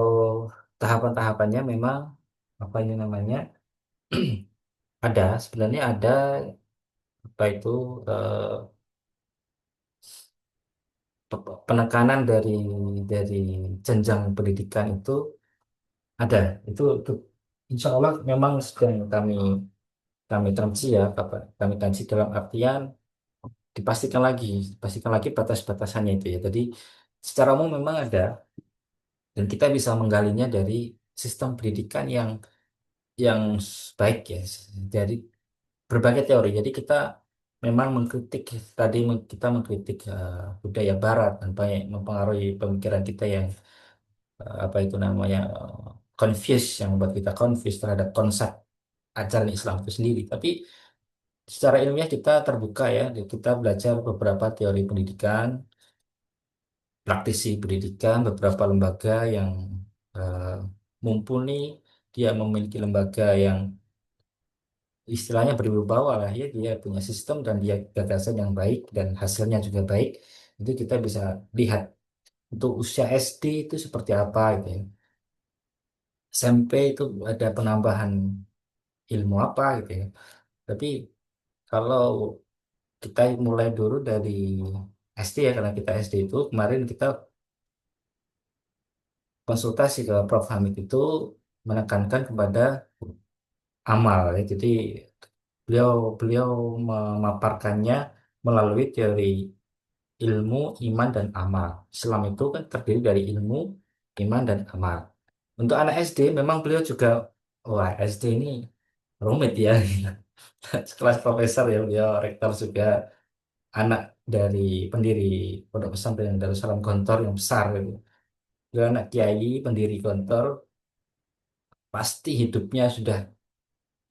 tahapan-tahapannya memang apa ini namanya ada sebenarnya ada apa itu eh, penekanan dari jenjang pendidikan itu ada itu insya Allah memang sedang kami kaji ya kami kaji dalam artian dipastikan lagi batas-batasannya itu ya. Jadi secara umum memang ada dan kita bisa menggalinya dari sistem pendidikan yang baik ya dari berbagai teori. Jadi kita memang mengkritik kita mengkritik budaya Barat dan banyak mempengaruhi pemikiran kita yang apa itu namanya confused yang membuat kita confused terhadap konsep ajaran Islam itu sendiri. Tapi secara ilmiah kita terbuka ya, kita belajar beberapa teori pendidikan, praktisi pendidikan, beberapa lembaga yang eh, mumpuni, dia memiliki lembaga yang istilahnya berwibawa lah ya, dia punya sistem dan dia gagasan yang baik dan hasilnya juga baik. Itu kita bisa lihat untuk usia SD itu seperti apa gitu ya. SMP itu ada penambahan ilmu apa gitu ya. Tapi kalau kita mulai dulu dari SD ya, karena kita SD itu kemarin kita konsultasi ke Prof. Hamid itu menekankan kepada amal ya. Jadi beliau beliau memaparkannya melalui teori ilmu, iman, dan amal. Islam itu kan terdiri dari ilmu, iman, dan amal. Untuk anak SD memang beliau juga, wah SD ini rumit ya. Sekelas profesor ya, beliau rektor juga, anak dari pendiri Pondok Pesantren Darussalam Gontor yang besar gitu. Beliau anak kiai pendiri Gontor, pasti hidupnya sudah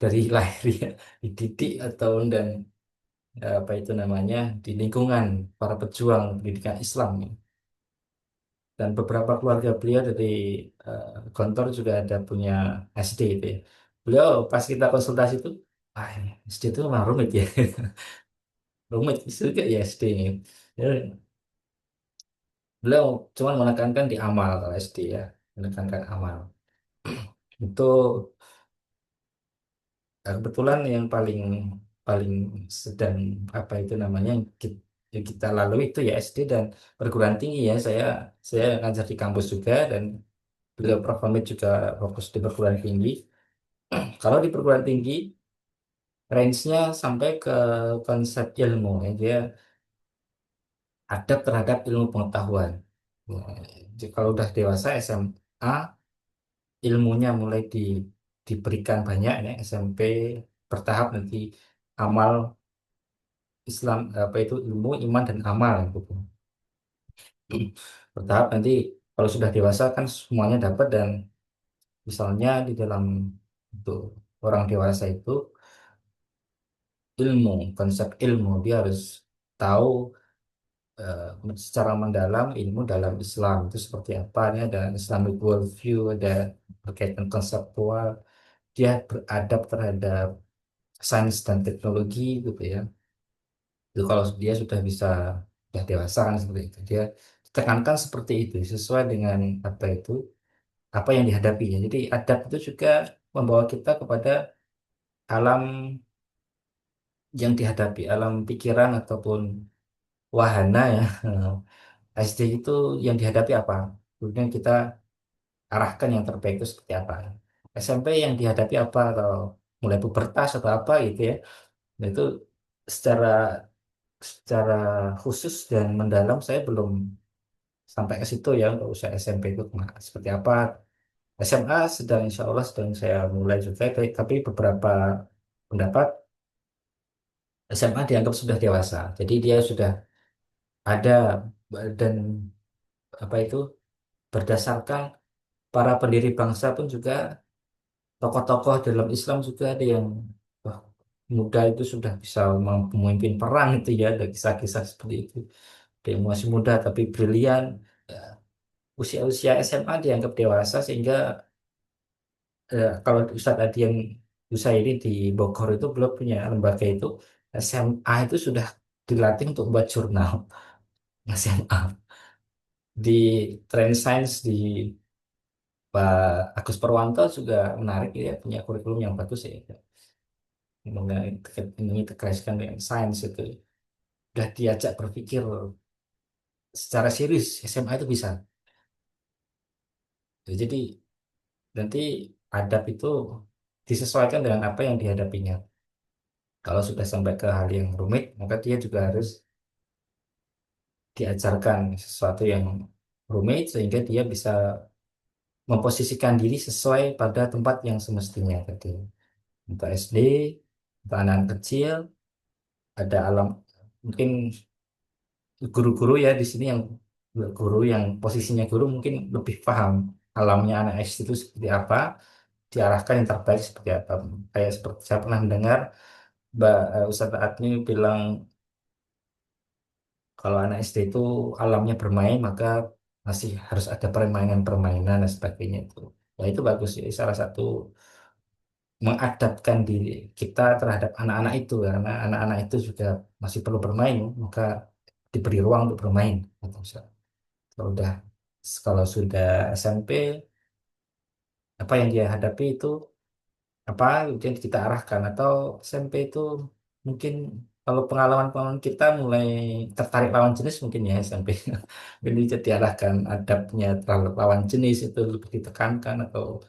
dari lahir ya dididik atau dan apa itu namanya di lingkungan para pejuang pendidikan Islam. Dan beberapa keluarga beliau dari Gontor juga ada punya SD itu ya. Beliau pas kita konsultasi itu, ah ini SD itu memang rumit ya, rumit juga ya SD ini. Ya, beliau cuma menekankan di amal kalau SD ya, menekankan amal. Itu kebetulan yang paling paling sedang apa itu namanya yang kita lalui itu ya SD dan perguruan tinggi ya. Saya ngajar di kampus juga dan beliau Prof. Hamid juga fokus di perguruan tinggi. Kalau di perguruan tinggi, range-nya sampai ke konsep ilmu ya. Dia adab terhadap ilmu pengetahuan. Nah, kalau udah dewasa SMA, ilmunya mulai diberikan banyak ya. SMP bertahap nanti amal Islam, apa itu ilmu, iman, dan amal gitu. Bertahap nanti kalau sudah dewasa kan semuanya dapat dan misalnya di dalam untuk orang dewasa itu ilmu, konsep ilmu dia harus tahu eh, secara mendalam ilmu dalam Islam itu seperti apa. Ini ada Islamic worldview, ada berkaitan konseptual, dia beradab terhadap sains dan teknologi gitu ya. Itu kalau dia sudah dewasa kan seperti itu, dia tekankan seperti itu sesuai dengan apa itu apa yang dihadapinya. Jadi adab itu juga membawa kita kepada alam yang dihadapi, alam pikiran ataupun wahana ya. SD itu yang dihadapi apa? Kemudian kita arahkan yang terbaik itu seperti apa. SMP yang dihadapi apa atau mulai pubertas atau apa gitu ya. Nah, itu secara secara khusus dan mendalam saya belum sampai ke situ ya untuk usia SMP itu seperti apa. SMA sedang insya Allah sedang saya mulai juga, tapi beberapa pendapat SMA dianggap sudah dewasa. Jadi dia sudah ada dan apa itu berdasarkan para pendiri bangsa pun juga tokoh-tokoh dalam Islam juga ada yang wah, muda itu sudah bisa memimpin perang itu ya, ada kisah-kisah seperti itu. Ada yang masih muda tapi brilian. Ya, usia-usia SMA dianggap dewasa sehingga kalau Ustadz Adi yang ini di Bogor itu belum punya lembaga itu, SMA itu sudah dilatih untuk buat jurnal SMA. Di Trend Science di Pak Agus Perwanto juga menarik ya, punya kurikulum yang bagus ya, mengenai mengintegrasikan dengan sains itu. Udah diajak berpikir secara serius, SMA itu bisa. Ya, jadi nanti adab itu disesuaikan dengan apa yang dihadapinya. Kalau sudah sampai ke hal yang rumit, maka dia juga harus diajarkan sesuatu yang rumit sehingga dia bisa memposisikan diri sesuai pada tempat yang semestinya tadi. Untuk SD, untuk anak kecil, ada alam mungkin guru-guru ya di sini yang guru yang posisinya guru mungkin lebih paham alamnya anak SD itu seperti apa, diarahkan yang terbaik seperti apa. Kayak seperti saya pernah mendengar Mbak Ustadz Adni bilang kalau anak SD itu alamnya bermain, maka masih harus ada permainan-permainan dan sebagainya itu. Ya itu bagus sih, salah satu mengadapkan diri kita terhadap anak-anak itu, karena anak-anak itu juga masih perlu bermain, maka diberi ruang untuk bermain. Gitu, Ustaz. Kalau udah kalau sudah SMP, apa yang dia hadapi itu apa yang kita arahkan, atau SMP itu mungkin kalau pengalaman-pengalaman kita mulai tertarik lawan jenis mungkin ya SMP. Jadi jadi arahkan adabnya terhadap lawan jenis itu lebih ditekankan, atau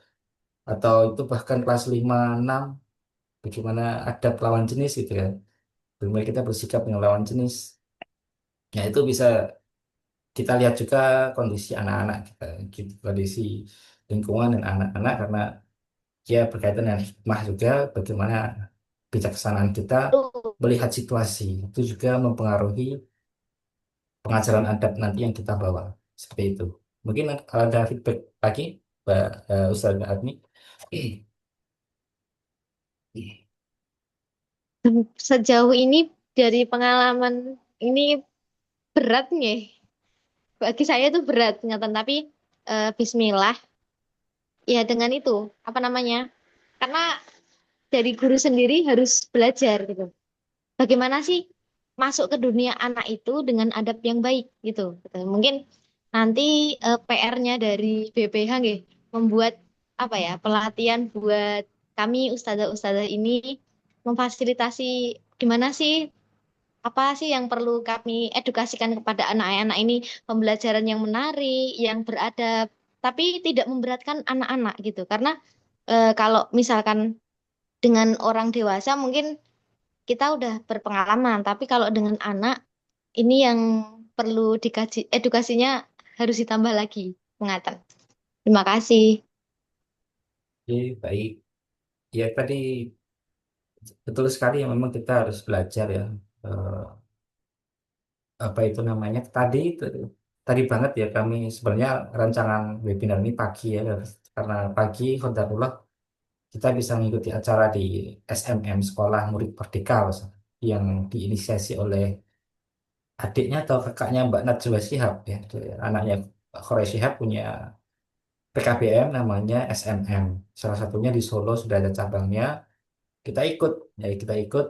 itu bahkan kelas 5 6 bagaimana adab lawan jenis gitu ya. Bagaimana kita bersikap dengan lawan jenis. Ya itu bisa kita lihat juga kondisi anak-anak kita, gitu, kondisi lingkungan dan anak-anak, karena dia berkaitan dengan hikmah juga, bagaimana kebijaksanaan kita Tuh. melihat situasi itu juga mempengaruhi pengajaran adab nanti yang kita bawa, seperti itu. Mungkin kalau ada feedback lagi, Mbak Ustaz Admi. Sejauh ini dari pengalaman ini berat nih. Bagi saya itu berat, ingatan. Tapi Bismillah, ya dengan itu, apa namanya? Karena dari guru sendiri harus belajar gitu. Bagaimana sih masuk ke dunia anak itu dengan adab yang baik gitu. Gitu. Mungkin nanti PR-nya dari BPH nggih, membuat apa ya pelatihan buat kami ustazah-ustazah ini memfasilitasi gimana sih apa sih yang perlu kami edukasikan kepada anak-anak ini, pembelajaran yang menarik, yang beradab, tapi tidak memberatkan anak-anak gitu. Karena kalau misalkan dengan orang dewasa mungkin kita udah berpengalaman, tapi kalau dengan anak ini yang perlu dikaji, edukasinya harus ditambah lagi, pengatan. Terima kasih. Oke, baik. Ya tadi betul sekali, yang memang kita harus belajar ya. Eh, Apa itu namanya? Tadi banget ya, kami sebenarnya rancangan webinar ini pagi ya, karena pagi Qadarullah kita bisa mengikuti acara di SMM Sekolah Murid Merdeka, Ustaz, yang diinisiasi oleh adiknya atau kakaknya Mbak Najwa Shihab ya. Anaknya Khore Shihab punya PKBM namanya SMM. Salah satunya di Solo sudah ada cabangnya. Kita ikut, ya kita ikut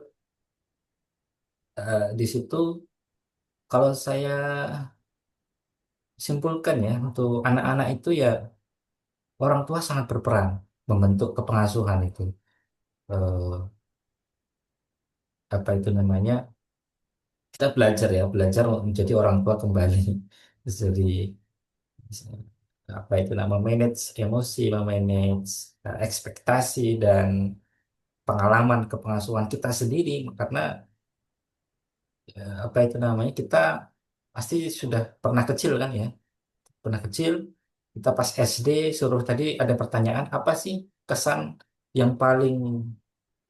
di situ. Kalau saya simpulkan ya, untuk anak-anak itu ya orang tua sangat berperan membentuk kepengasuhan itu. Eh, Apa itu namanya? Kita belajar ya, belajar menjadi orang tua kembali. Jadi apa itu nama, manage emosi, memanage ekspektasi dan pengalaman kepengasuhan kita sendiri, karena apa itu namanya, kita pasti sudah pernah kecil kan ya, pernah kecil, kita pas SD suruh, tadi ada pertanyaan apa sih kesan yang paling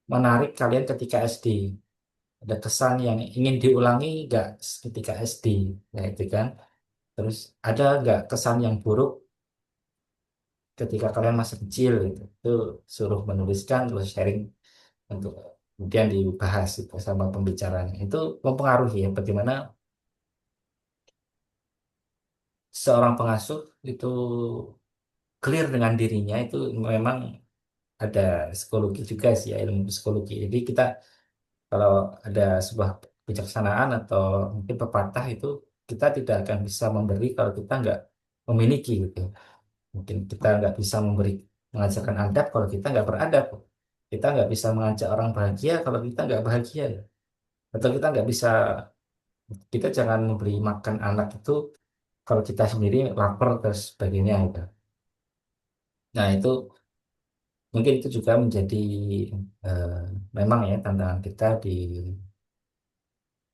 menarik kalian ketika SD, ada kesan yang ingin diulangi nggak ketika SD, nah itu kan. Terus ada nggak kesan yang buruk ketika kalian masih kecil gitu. Itu suruh menuliskan terus sharing untuk kemudian dibahas itu sama pembicaranya. Itu mempengaruhi ya bagaimana seorang pengasuh itu clear dengan dirinya, itu memang ada psikologi juga sih ya, ilmu psikologi. Jadi kita kalau ada sebuah kebijaksanaan atau mungkin pepatah itu, kita tidak akan bisa memberi kalau kita nggak memiliki gitu. Mungkin kita nggak bisa mengajarkan adab kalau kita nggak beradab. Kita nggak bisa mengajak orang bahagia kalau kita nggak bahagia. Atau kita nggak bisa, kita jangan memberi makan anak itu kalau kita sendiri lapar dan sebagainya gitu. Nah itu mungkin itu juga menjadi eh, memang ya tantangan kita di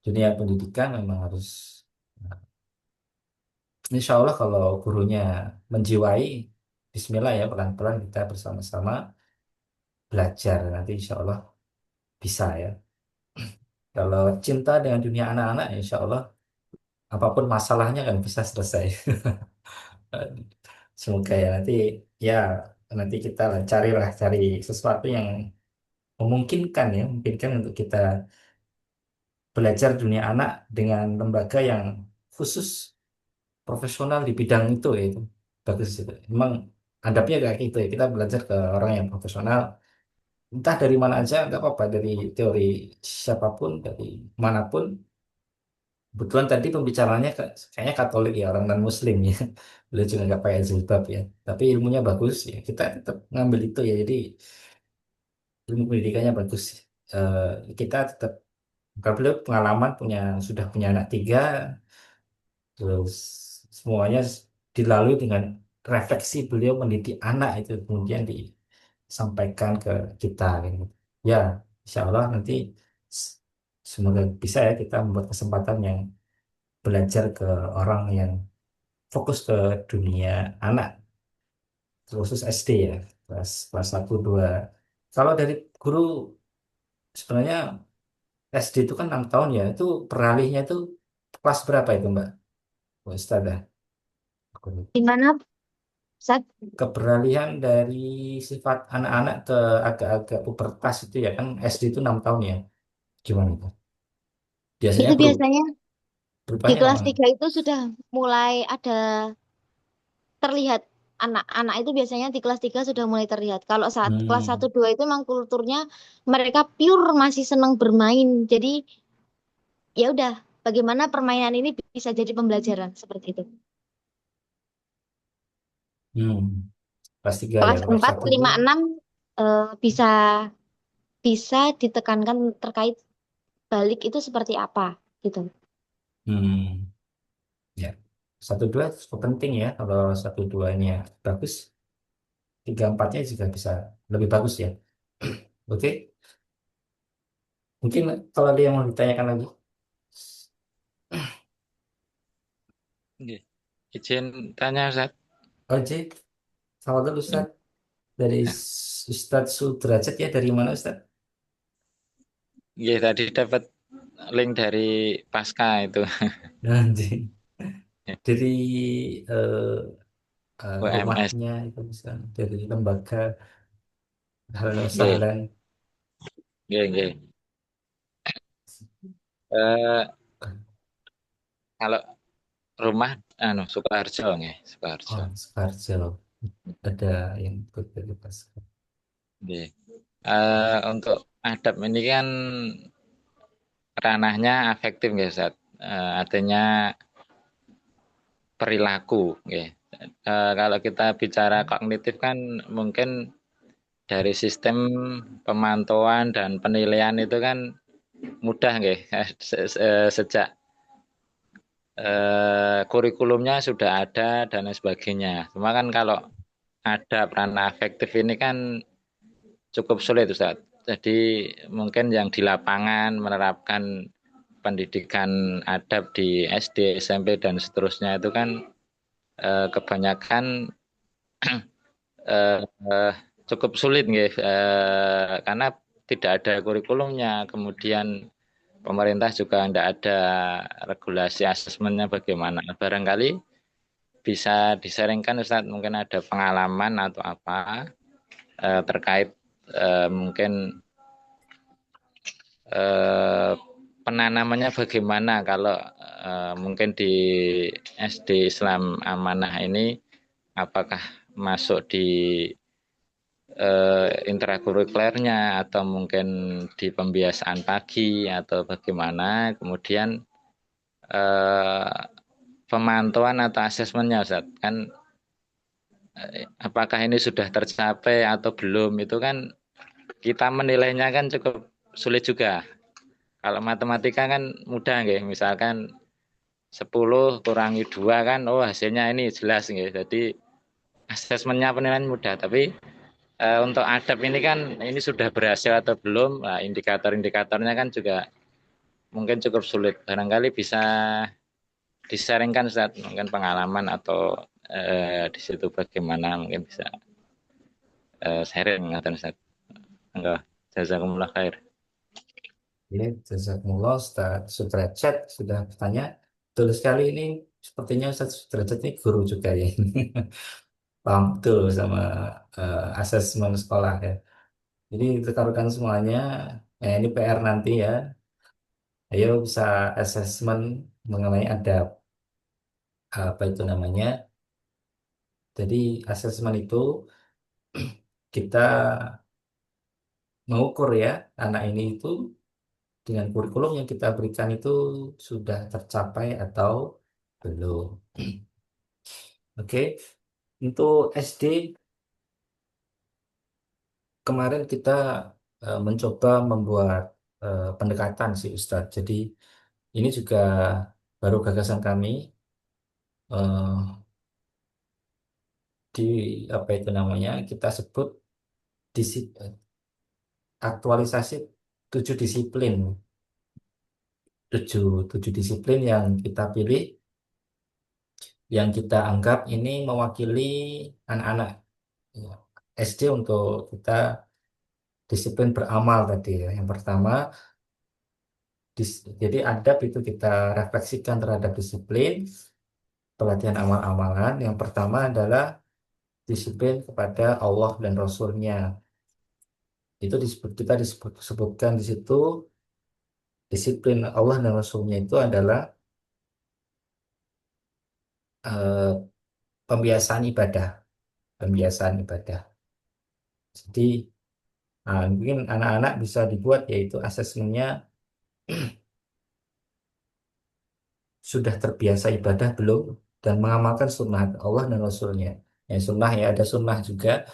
dunia pendidikan, memang harus insya Allah kalau gurunya menjiwai, Bismillah ya, pelan-pelan kita bersama-sama belajar, nanti insya Allah bisa ya. Kalau cinta dengan dunia anak-anak, insya Allah apapun masalahnya kan bisa selesai. Semoga ya nanti, ya nanti kita cari sesuatu yang memungkinkan ya, memungkinkan untuk kita belajar dunia anak dengan lembaga yang khusus profesional di bidang itu ya itu bagus itu. Memang hadapnya kayak gitu ya, kita belajar ke orang yang profesional, entah dari mana aja nggak apa-apa, dari teori siapapun, dari manapun. Kebetulan tadi pembicaranya kayaknya Katolik ya, orang non Muslim ya. Beliau juga nggak pakai jilbab ya, tapi ilmunya bagus ya. Kita tetap ngambil itu ya. Jadi ilmu pendidikannya bagus. Eh, kita tetap, kalau beliau pengalaman punya, sudah punya anak tiga, terus semuanya dilalui dengan refleksi beliau mendidik anak itu kemudian disampaikan ke kita gitu. Ya, insya Allah nanti s- semoga bisa ya kita membuat kesempatan yang belajar ke orang yang fokus ke dunia anak, khusus SD ya, kelas kelas 1 2. Kalau dari guru sebenarnya SD itu kan 6 tahun ya, itu peralihnya itu kelas berapa itu Mbak? Oh, Ustazah. Gimana, Sat? Keberalihan dari sifat anak-anak ke agak-agak pubertas itu ya kan, SD itu 6 tahun ya. Gimana itu? Biasanya Itu biasanya di berubahnya kelas kemana? 3 itu sudah mulai ada terlihat anak-anak itu biasanya di kelas 3 sudah mulai terlihat. Kalau saat kelas satu Hmm, 2 itu memang kulturnya mereka pure masih senang bermain. Jadi ya udah, bagaimana permainan ini bisa jadi pembelajaran seperti itu. hmm. Kelas 3 ya, Kelas kelas 4 satu tuh. 5 6 bisa bisa ditekankan terkait balik itu seperti apa gitu. Hmm, ya. 1 2 cukup penting ya, kalau 1 2-nya bagus, 3 4-nya juga bisa lebih bagus ya. Oke, mungkin kalau ada yang mau ditanyakan lagi. Nggih. Izin tanya Ustaz. Oke, sama dulu Ustaz. Dari Ustadz Sudrajat ya, dari mana Ustadz? Nggih, tadi dapat link dari Pasca itu. Nanti dari eh, WMS. rumahnya itu bisa, dari lembaga Halo Nggih, Sahlan. nggih, nggih. Eh, kalau rumah Sukoharjo nggih, Sukoharjo. Oh, Sukarjo. Ada yang ikut dari pas. Nggih. Untuk adab ini kan ranahnya afektif nggih Ustaz. Artinya perilaku nggih. Kalau kita bicara kognitif kan mungkin dari sistem pemantauan dan penilaian itu kan mudah nggih. Sejak kurikulumnya sudah ada dan lain sebagainya. Cuma kan kalau ada peran afektif ini kan cukup sulit Ustaz. Jadi mungkin yang di lapangan menerapkan pendidikan adab di SD, SMP dan seterusnya itu kan kebanyakan eh, eh, cukup sulit nggih, karena tidak ada kurikulumnya. Kemudian pemerintah juga tidak ada regulasi asesmennya bagaimana. Barangkali bisa disaringkan Ustaz, mungkin ada pengalaman atau apa terkait mungkin eh, penanamannya bagaimana kalau mungkin di SD Islam Amanah ini apakah masuk di intrakurikulernya atau mungkin di pembiasaan pagi atau bagaimana, kemudian eh, pemantauan atau asesmennya Ustaz kan, apakah ini sudah tercapai atau belum, itu kan kita menilainya kan cukup sulit juga. Kalau matematika kan mudah nggih, misalkan 10 kurangi 2 kan oh hasilnya ini jelas nggih. Jadi asesmennya penilaian mudah, tapi untuk adab ini kan ini sudah berhasil atau belum, nah, indikator-indikatornya kan juga mungkin cukup sulit. Barangkali bisa disaringkan Ustaz, mungkin pengalaman atau di situ bagaimana mungkin bisa sharing ngaten Ustaz. Enggak, jazakumullah khair. Ya, Jazakumullah Ustaz Sudrajat sudah bertanya. Betul sekali ini, sepertinya Ustaz Sudrajat ini guru juga ya. Paham betul sama asesmen sekolah ya. Jadi rekan-rekan semuanya, ini PR nanti ya. Ayo bisa assessment mengenai adab, apa itu namanya. Jadi asesmen itu kita mengukur ya anak ini itu dengan kurikulum yang kita berikan itu sudah tercapai atau belum. Oke, untuk SD kemarin kita mencoba membuat pendekatan sih Ustadz. Jadi ini juga baru gagasan kami eh, di apa itu namanya kita sebut aktualisasi 7 disiplin, tujuh disiplin yang kita pilih, yang kita anggap ini mewakili anak-anak ya, SD untuk kita disiplin beramal tadi ya. Yang pertama, jadi adab itu kita refleksikan terhadap disiplin, pelatihan amal-amalan. Yang pertama adalah disiplin kepada Allah dan Rasulnya. Itu kita sebutkan di situ disiplin Allah dan Rasulnya itu adalah eh, pembiasaan ibadah, pembiasaan ibadah. Jadi mungkin anak-anak bisa dibuat yaitu asesmennya sudah terbiasa ibadah belum dan mengamalkan sunnah Allah dan Rasulnya. Ya, sunnah ya ada sunnah juga.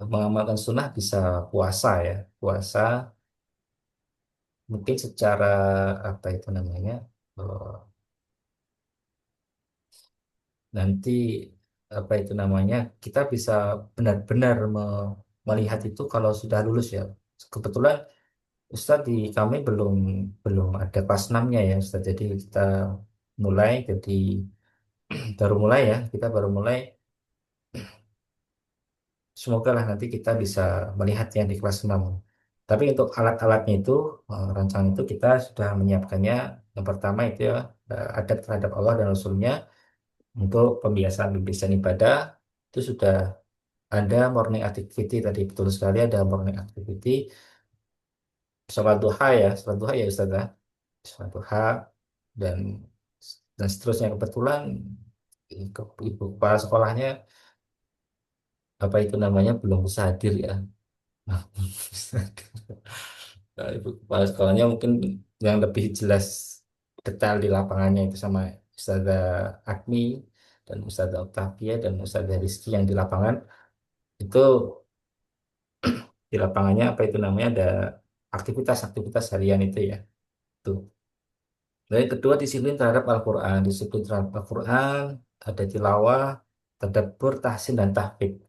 Mengamalkan sunnah bisa puasa ya, puasa mungkin secara apa itu namanya eh, nanti apa itu namanya kita bisa benar-benar melihat itu kalau sudah lulus ya. Kebetulan Ustadz di kami belum belum ada kelas 6-nya ya Ustadz. Jadi kita mulai jadi baru mulai ya kita baru mulai. Semoga lah nanti kita bisa melihatnya di kelas 6. Tapi untuk alat-alatnya itu, rancangan itu kita sudah menyiapkannya. Yang pertama itu ya, adab terhadap Allah dan Rasulnya. Untuk pembiasaan ibadah, itu sudah ada morning activity tadi. Betul sekali ada morning activity. Sholat duha ya Ustaz ya. Sholat duha dan dan seterusnya. Kebetulan ibu kepala sekolahnya apa itu namanya belum bisa hadir ya. Nah, Ibu kepala sekolahnya mungkin yang lebih jelas detail di lapangannya itu sama Ustazah Agni dan Ustazah Octavia dan Ustazah Rizky yang di lapangan itu di lapangannya apa itu namanya ada aktivitas-aktivitas harian itu ya. Tuh. Dan yang kedua disiplin terhadap Al-Quran, disiplin terhadap Al-Quran, ada tilawah, tadabbur, tahsin dan tahfidz.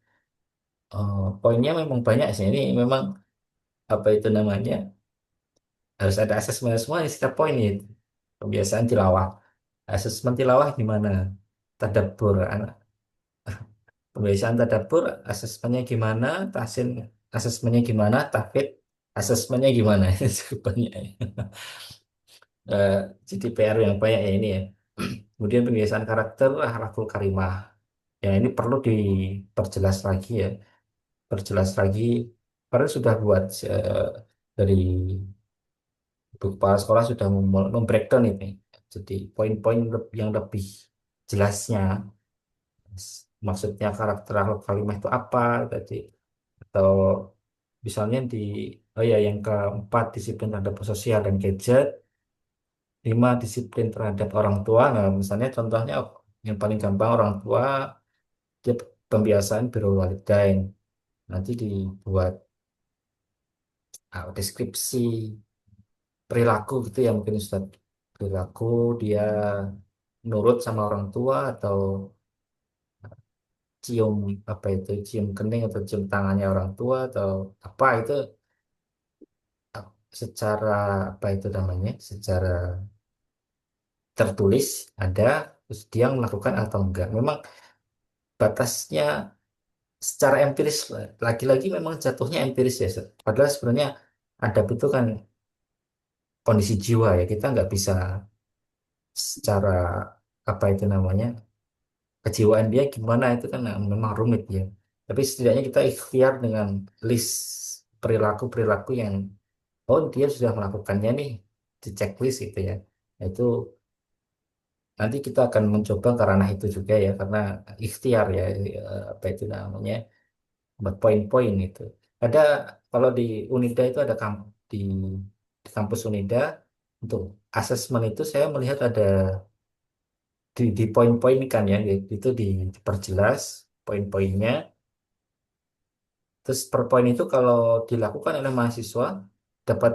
Poinnya memang banyak sih. Ini memang apa itu namanya harus ada asesmen semua di setiap poin ini. Kebiasaan tilawah. Asesmen tilawah gimana? Tadabbur. Pembiasaan tadabbur, asesmennya gimana? Tahsin, asesmennya gimana? Tahfidz, asesmennya gimana? Itu cukup banyak ya. Eh, jadi PR yang banyak ya ini ya. Kemudian pembiasaan karakter, akhlakul karimah. Ya ini perlu diperjelas lagi ya. Perjelas lagi. Padahal sudah buat dari ibu kepala sekolah sudah membreakdown ini. Jadi poin-poin yang lebih jelasnya. Maksudnya karakter akhlak kalimah itu apa tadi atau misalnya oh ya yang keempat disiplin terhadap sosial dan gadget, 5 disiplin terhadap orang tua. Nah misalnya contohnya yang paling gampang orang tua dia pembiasaan birrul walidain, nanti dibuat deskripsi perilaku gitu ya mungkin Ustaz, perilaku dia nurut sama orang tua atau cium apa itu cium kening atau cium tangannya orang tua atau apa itu secara apa itu namanya secara tertulis ada terus dia melakukan atau enggak memang batasnya secara empiris lagi-lagi memang jatuhnya empiris ya Ustaz. Padahal sebenarnya adab itu kan kondisi jiwa ya kita nggak bisa secara apa itu namanya kejiwaan dia gimana itu kan memang rumit ya Tapi setidaknya kita ikhtiar dengan list perilaku-perilaku yang oh dia sudah melakukannya nih di checklist gitu ya. Nah, itu nanti kita akan mencoba ke ranah itu juga ya karena ikhtiar ya, apa itu namanya, buat poin-poin itu. Ada kalau di Unida itu ada di kampus Unida untuk asesmen itu saya melihat ada di poin-poin kan ya, itu diperjelas poin-poinnya. Terus per poin itu kalau dilakukan oleh mahasiswa dapat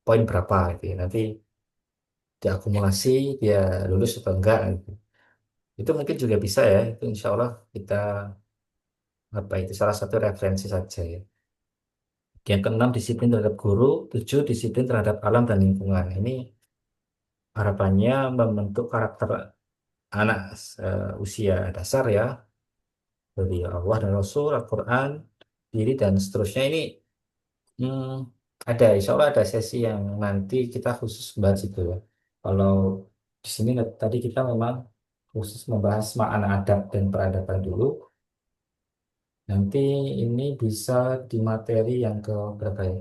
poin berapa gitu ya. Nanti diakumulasi dia lulus atau enggak gitu. Itu mungkin juga bisa ya. Itu insya Allah kita apa itu salah satu referensi saja ya. Yang keenam disiplin terhadap guru, tujuh disiplin terhadap alam dan lingkungan. Ini harapannya membentuk karakter anak usia dasar ya dari Allah dan Rasul, Al-Quran, diri dan seterusnya ini. Hmm, ada, insya Allah ada sesi yang nanti kita khusus bahas itu ya. Kalau di sini tadi kita memang khusus membahas makna adab dan peradaban dulu. Nanti ini bisa di materi yang ke berapa ya?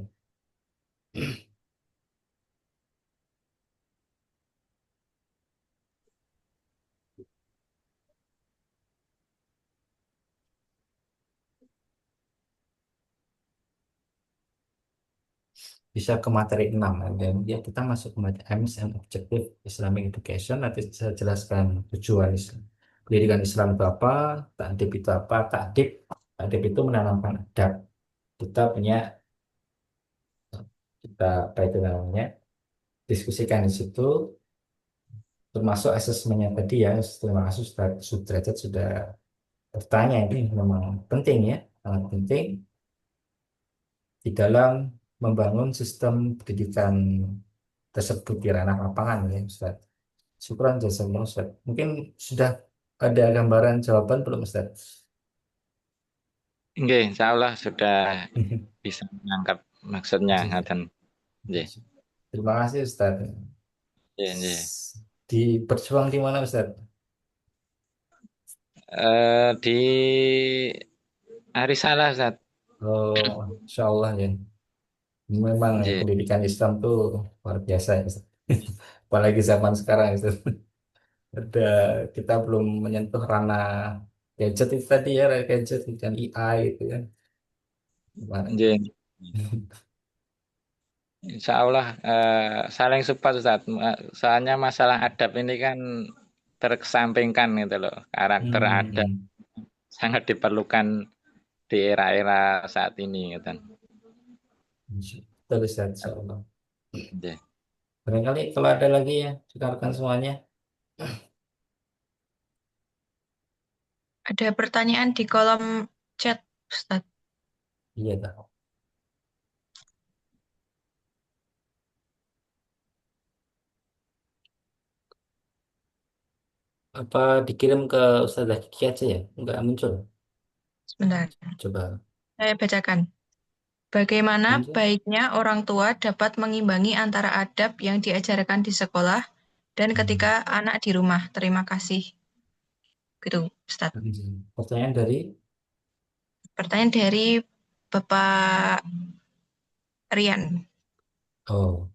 Bisa ke materi 6 ya. Dan ya kita masuk ke materi Aims and Objective Islamic Education. Nanti saya jelaskan tujuan Islam. Pendidikan Islam itu apa? Ta'dib itu apa? Ta'dib itu menanamkan adab. Kita punya kita apa itu namanya diskusikan di situ termasuk asesmennya tadi ya. Terima kasih Sudrajat sudah bertanya, ini memang penting ya, sangat penting di dalam membangun sistem pendidikan tersebut di ranah lapangan ya Ustaz. Syukran jazakallah Ustaz. Mungkin sudah ada gambaran jawaban belum Ustaz? Nggih, insya Allah sudah bisa menangkap maksudnya ngaten. Nggih. Terima kasih Ustaz. Nggih, nggih. Di berjuang di mana Ustaz? Di hari salah Ustaz. Oh, Insya Allah ya. Memang ya, Nggih, pendidikan Islam tuh luar biasa ya Ustaz. Apalagi zaman sekarang Ustaz. Ada kita belum menyentuh ranah gadget itu tadi ya, gadget dan AI itu kan. Gimana? nggih. Insya Allah saling support Ustaz. Soalnya masalah adab ini kan terkesampingkan gitu loh. Karakter adab Hmm. sangat diperlukan di era-era saat ini gitu. Betul Ustaz, Insya Allah. Nggih. Barangkali kalau ada lagi ya, silakan semuanya. Ada pertanyaan di kolom chat, Ustaz. Iya, tak. Apa dikirim ke Ustazah Kiki aja ya? Enggak muncul. Sebentar, Coba saya bacakan. Bagaimana muncul. baiknya orang tua dapat mengimbangi antara adab yang diajarkan di sekolah dan ketika Hmm. anak di rumah? Terima kasih. Gitu, Ustaz. Pertanyaan dari Pertanyaan dari Bapak Rian. oh,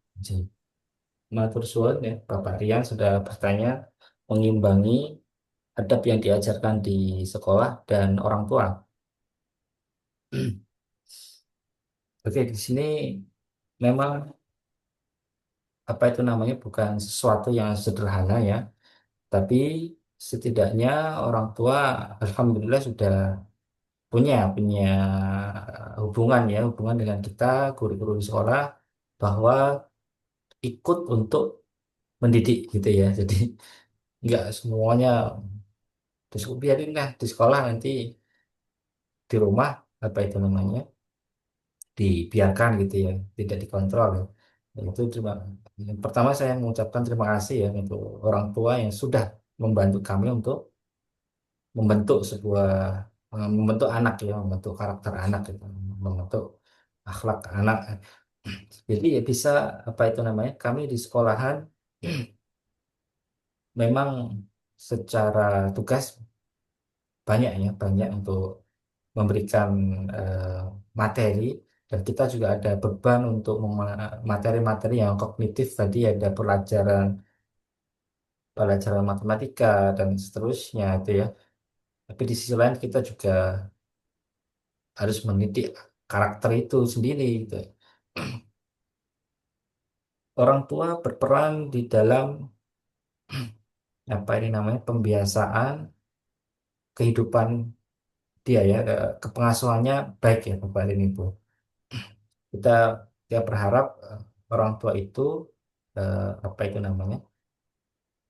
Matur suwun ya, Bapak Rian sudah bertanya mengimbangi adab yang diajarkan di sekolah dan orang tua. Oke, di sini memang apa itu namanya bukan sesuatu yang sederhana ya, tapi setidaknya orang tua alhamdulillah sudah punya hubungan ya, hubungan dengan kita guru-guru di sekolah bahwa ikut untuk mendidik gitu ya. Jadi nggak semuanya biarin lah di sekolah nanti di rumah apa itu namanya dibiarkan gitu ya, tidak dikontrol ya. Itu cuma yang pertama saya mengucapkan terima kasih ya untuk orang tua yang sudah membantu kami untuk membentuk membentuk anak ya, membentuk karakter anak gitu, membentuk akhlak anak. Jadi ya bisa apa itu namanya kami di sekolahan memang secara tugas banyak ya, banyak untuk memberikan eh, materi, dan kita juga ada beban untuk materi-materi yang kognitif tadi, ada pelajaran pelajaran matematika dan seterusnya itu ya. Tapi di sisi lain kita juga harus mendidik karakter itu sendiri gitu. Orang tua berperan di dalam apa ini namanya pembiasaan kehidupan dia ya, kepengasuhannya baik ya Bapak dan Ibu. Kita kita berharap orang tua itu apa itu namanya,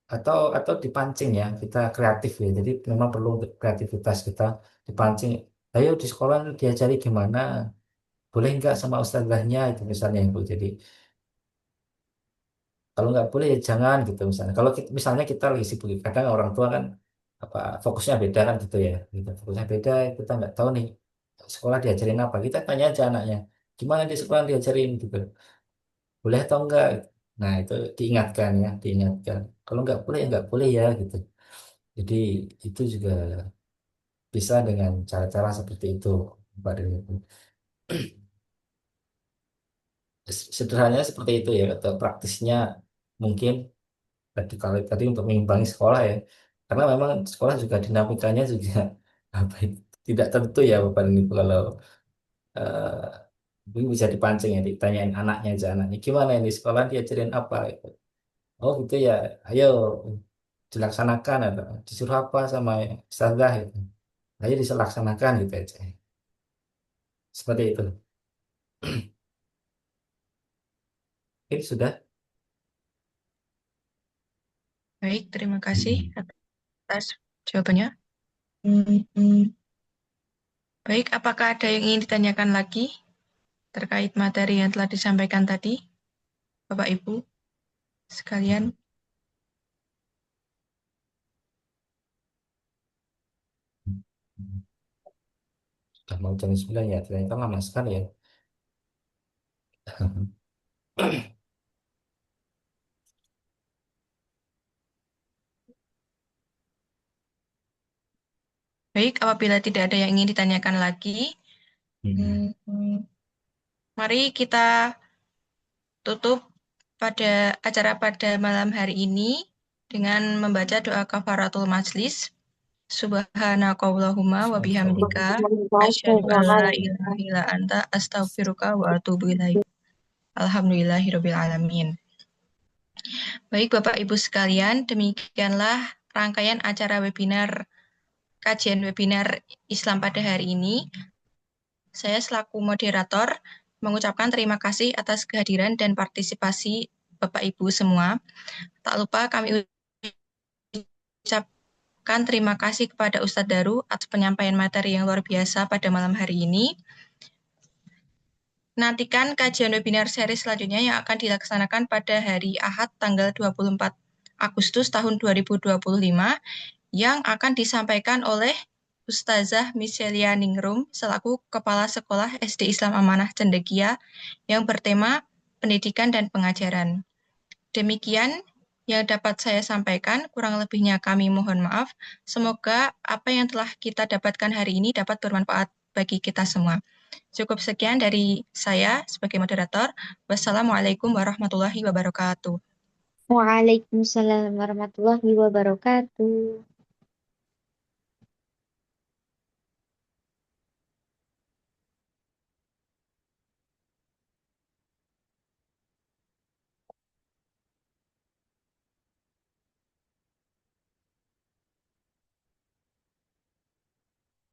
atau dipancing ya, kita kreatif ya. Jadi memang perlu kreativitas kita dipancing. Ayo di sekolah diajari gimana, boleh nggak sama ustazahnya itu misalnya Ibu. Jadi kalau nggak boleh ya jangan gitu misalnya. Kalau misalnya kita lagi sibuk, kadang orang tua kan apa fokusnya beda kan gitu ya. Gitu. Fokusnya beda, kita nggak tahu nih sekolah diajarin apa. Kita tanya aja anaknya, gimana di sekolah diajarin gitu. Boleh atau enggak? Nah itu diingatkan ya, diingatkan. Kalau nggak boleh ya nggak boleh ya gitu. Jadi itu juga bisa dengan cara-cara seperti itu, Pak Dewi. Sederhananya seperti itu ya, atau praktisnya mungkin tadi kalau tadi untuk mengimbangi sekolah ya, karena memang sekolah juga dinamikanya juga apa itu, tidak tentu ya Bapak dan Ibu. Kalau Ibu bisa dipancing ya, ditanyain anaknya aja, anaknya gimana ini sekolah diajarin apa gitu. Oh gitu ya, ayo dilaksanakan, atau disuruh apa sama ustazah gitu, ayo dilaksanakan gitu aja, seperti itu. Ini sudah. Baik, terima kasih Hmm. atas jawabannya. Hmm, Baik, apakah ada yang ingin ditanyakan lagi terkait materi yang telah disampaikan tadi, Bapak Ibu sekalian? Sudah mau jam 9 ya, ternyata lama sekali ya. Baik, apabila tidak ada yang ingin ditanyakan lagi, Hmm. hmm, mari kita tutup pada acara pada malam hari ini dengan membaca doa kafaratul majlis. Subhanakallahumma wa bihamdika asyhadu an la ilaha illa anta astaghfiruka wa atubu ilaik. Alhamdulillahirabbil alamin. Baik Bapak Ibu sekalian, demikianlah rangkaian acara kajian webinar Islam pada hari ini. Saya selaku moderator mengucapkan terima kasih atas kehadiran dan partisipasi Bapak Ibu semua. Tak lupa kami ucapkan terima kasih kepada Ustadz Daru atas penyampaian materi yang luar biasa pada malam hari ini. Nantikan kajian webinar seri selanjutnya yang akan dilaksanakan pada hari Ahad tanggal 24 Agustus tahun 2025 yang akan disampaikan oleh Ustazah Michelia Ningrum selaku Kepala Sekolah SD Islam Amanah Cendekia yang bertema Pendidikan dan Pengajaran. Demikian yang dapat saya sampaikan, kurang lebihnya kami mohon maaf. Semoga apa yang telah kita dapatkan hari ini dapat bermanfaat bagi kita semua. Cukup sekian dari saya sebagai moderator. Wassalamualaikum warahmatullahi wabarakatuh. Waalaikumsalam warahmatullahi wabarakatuh.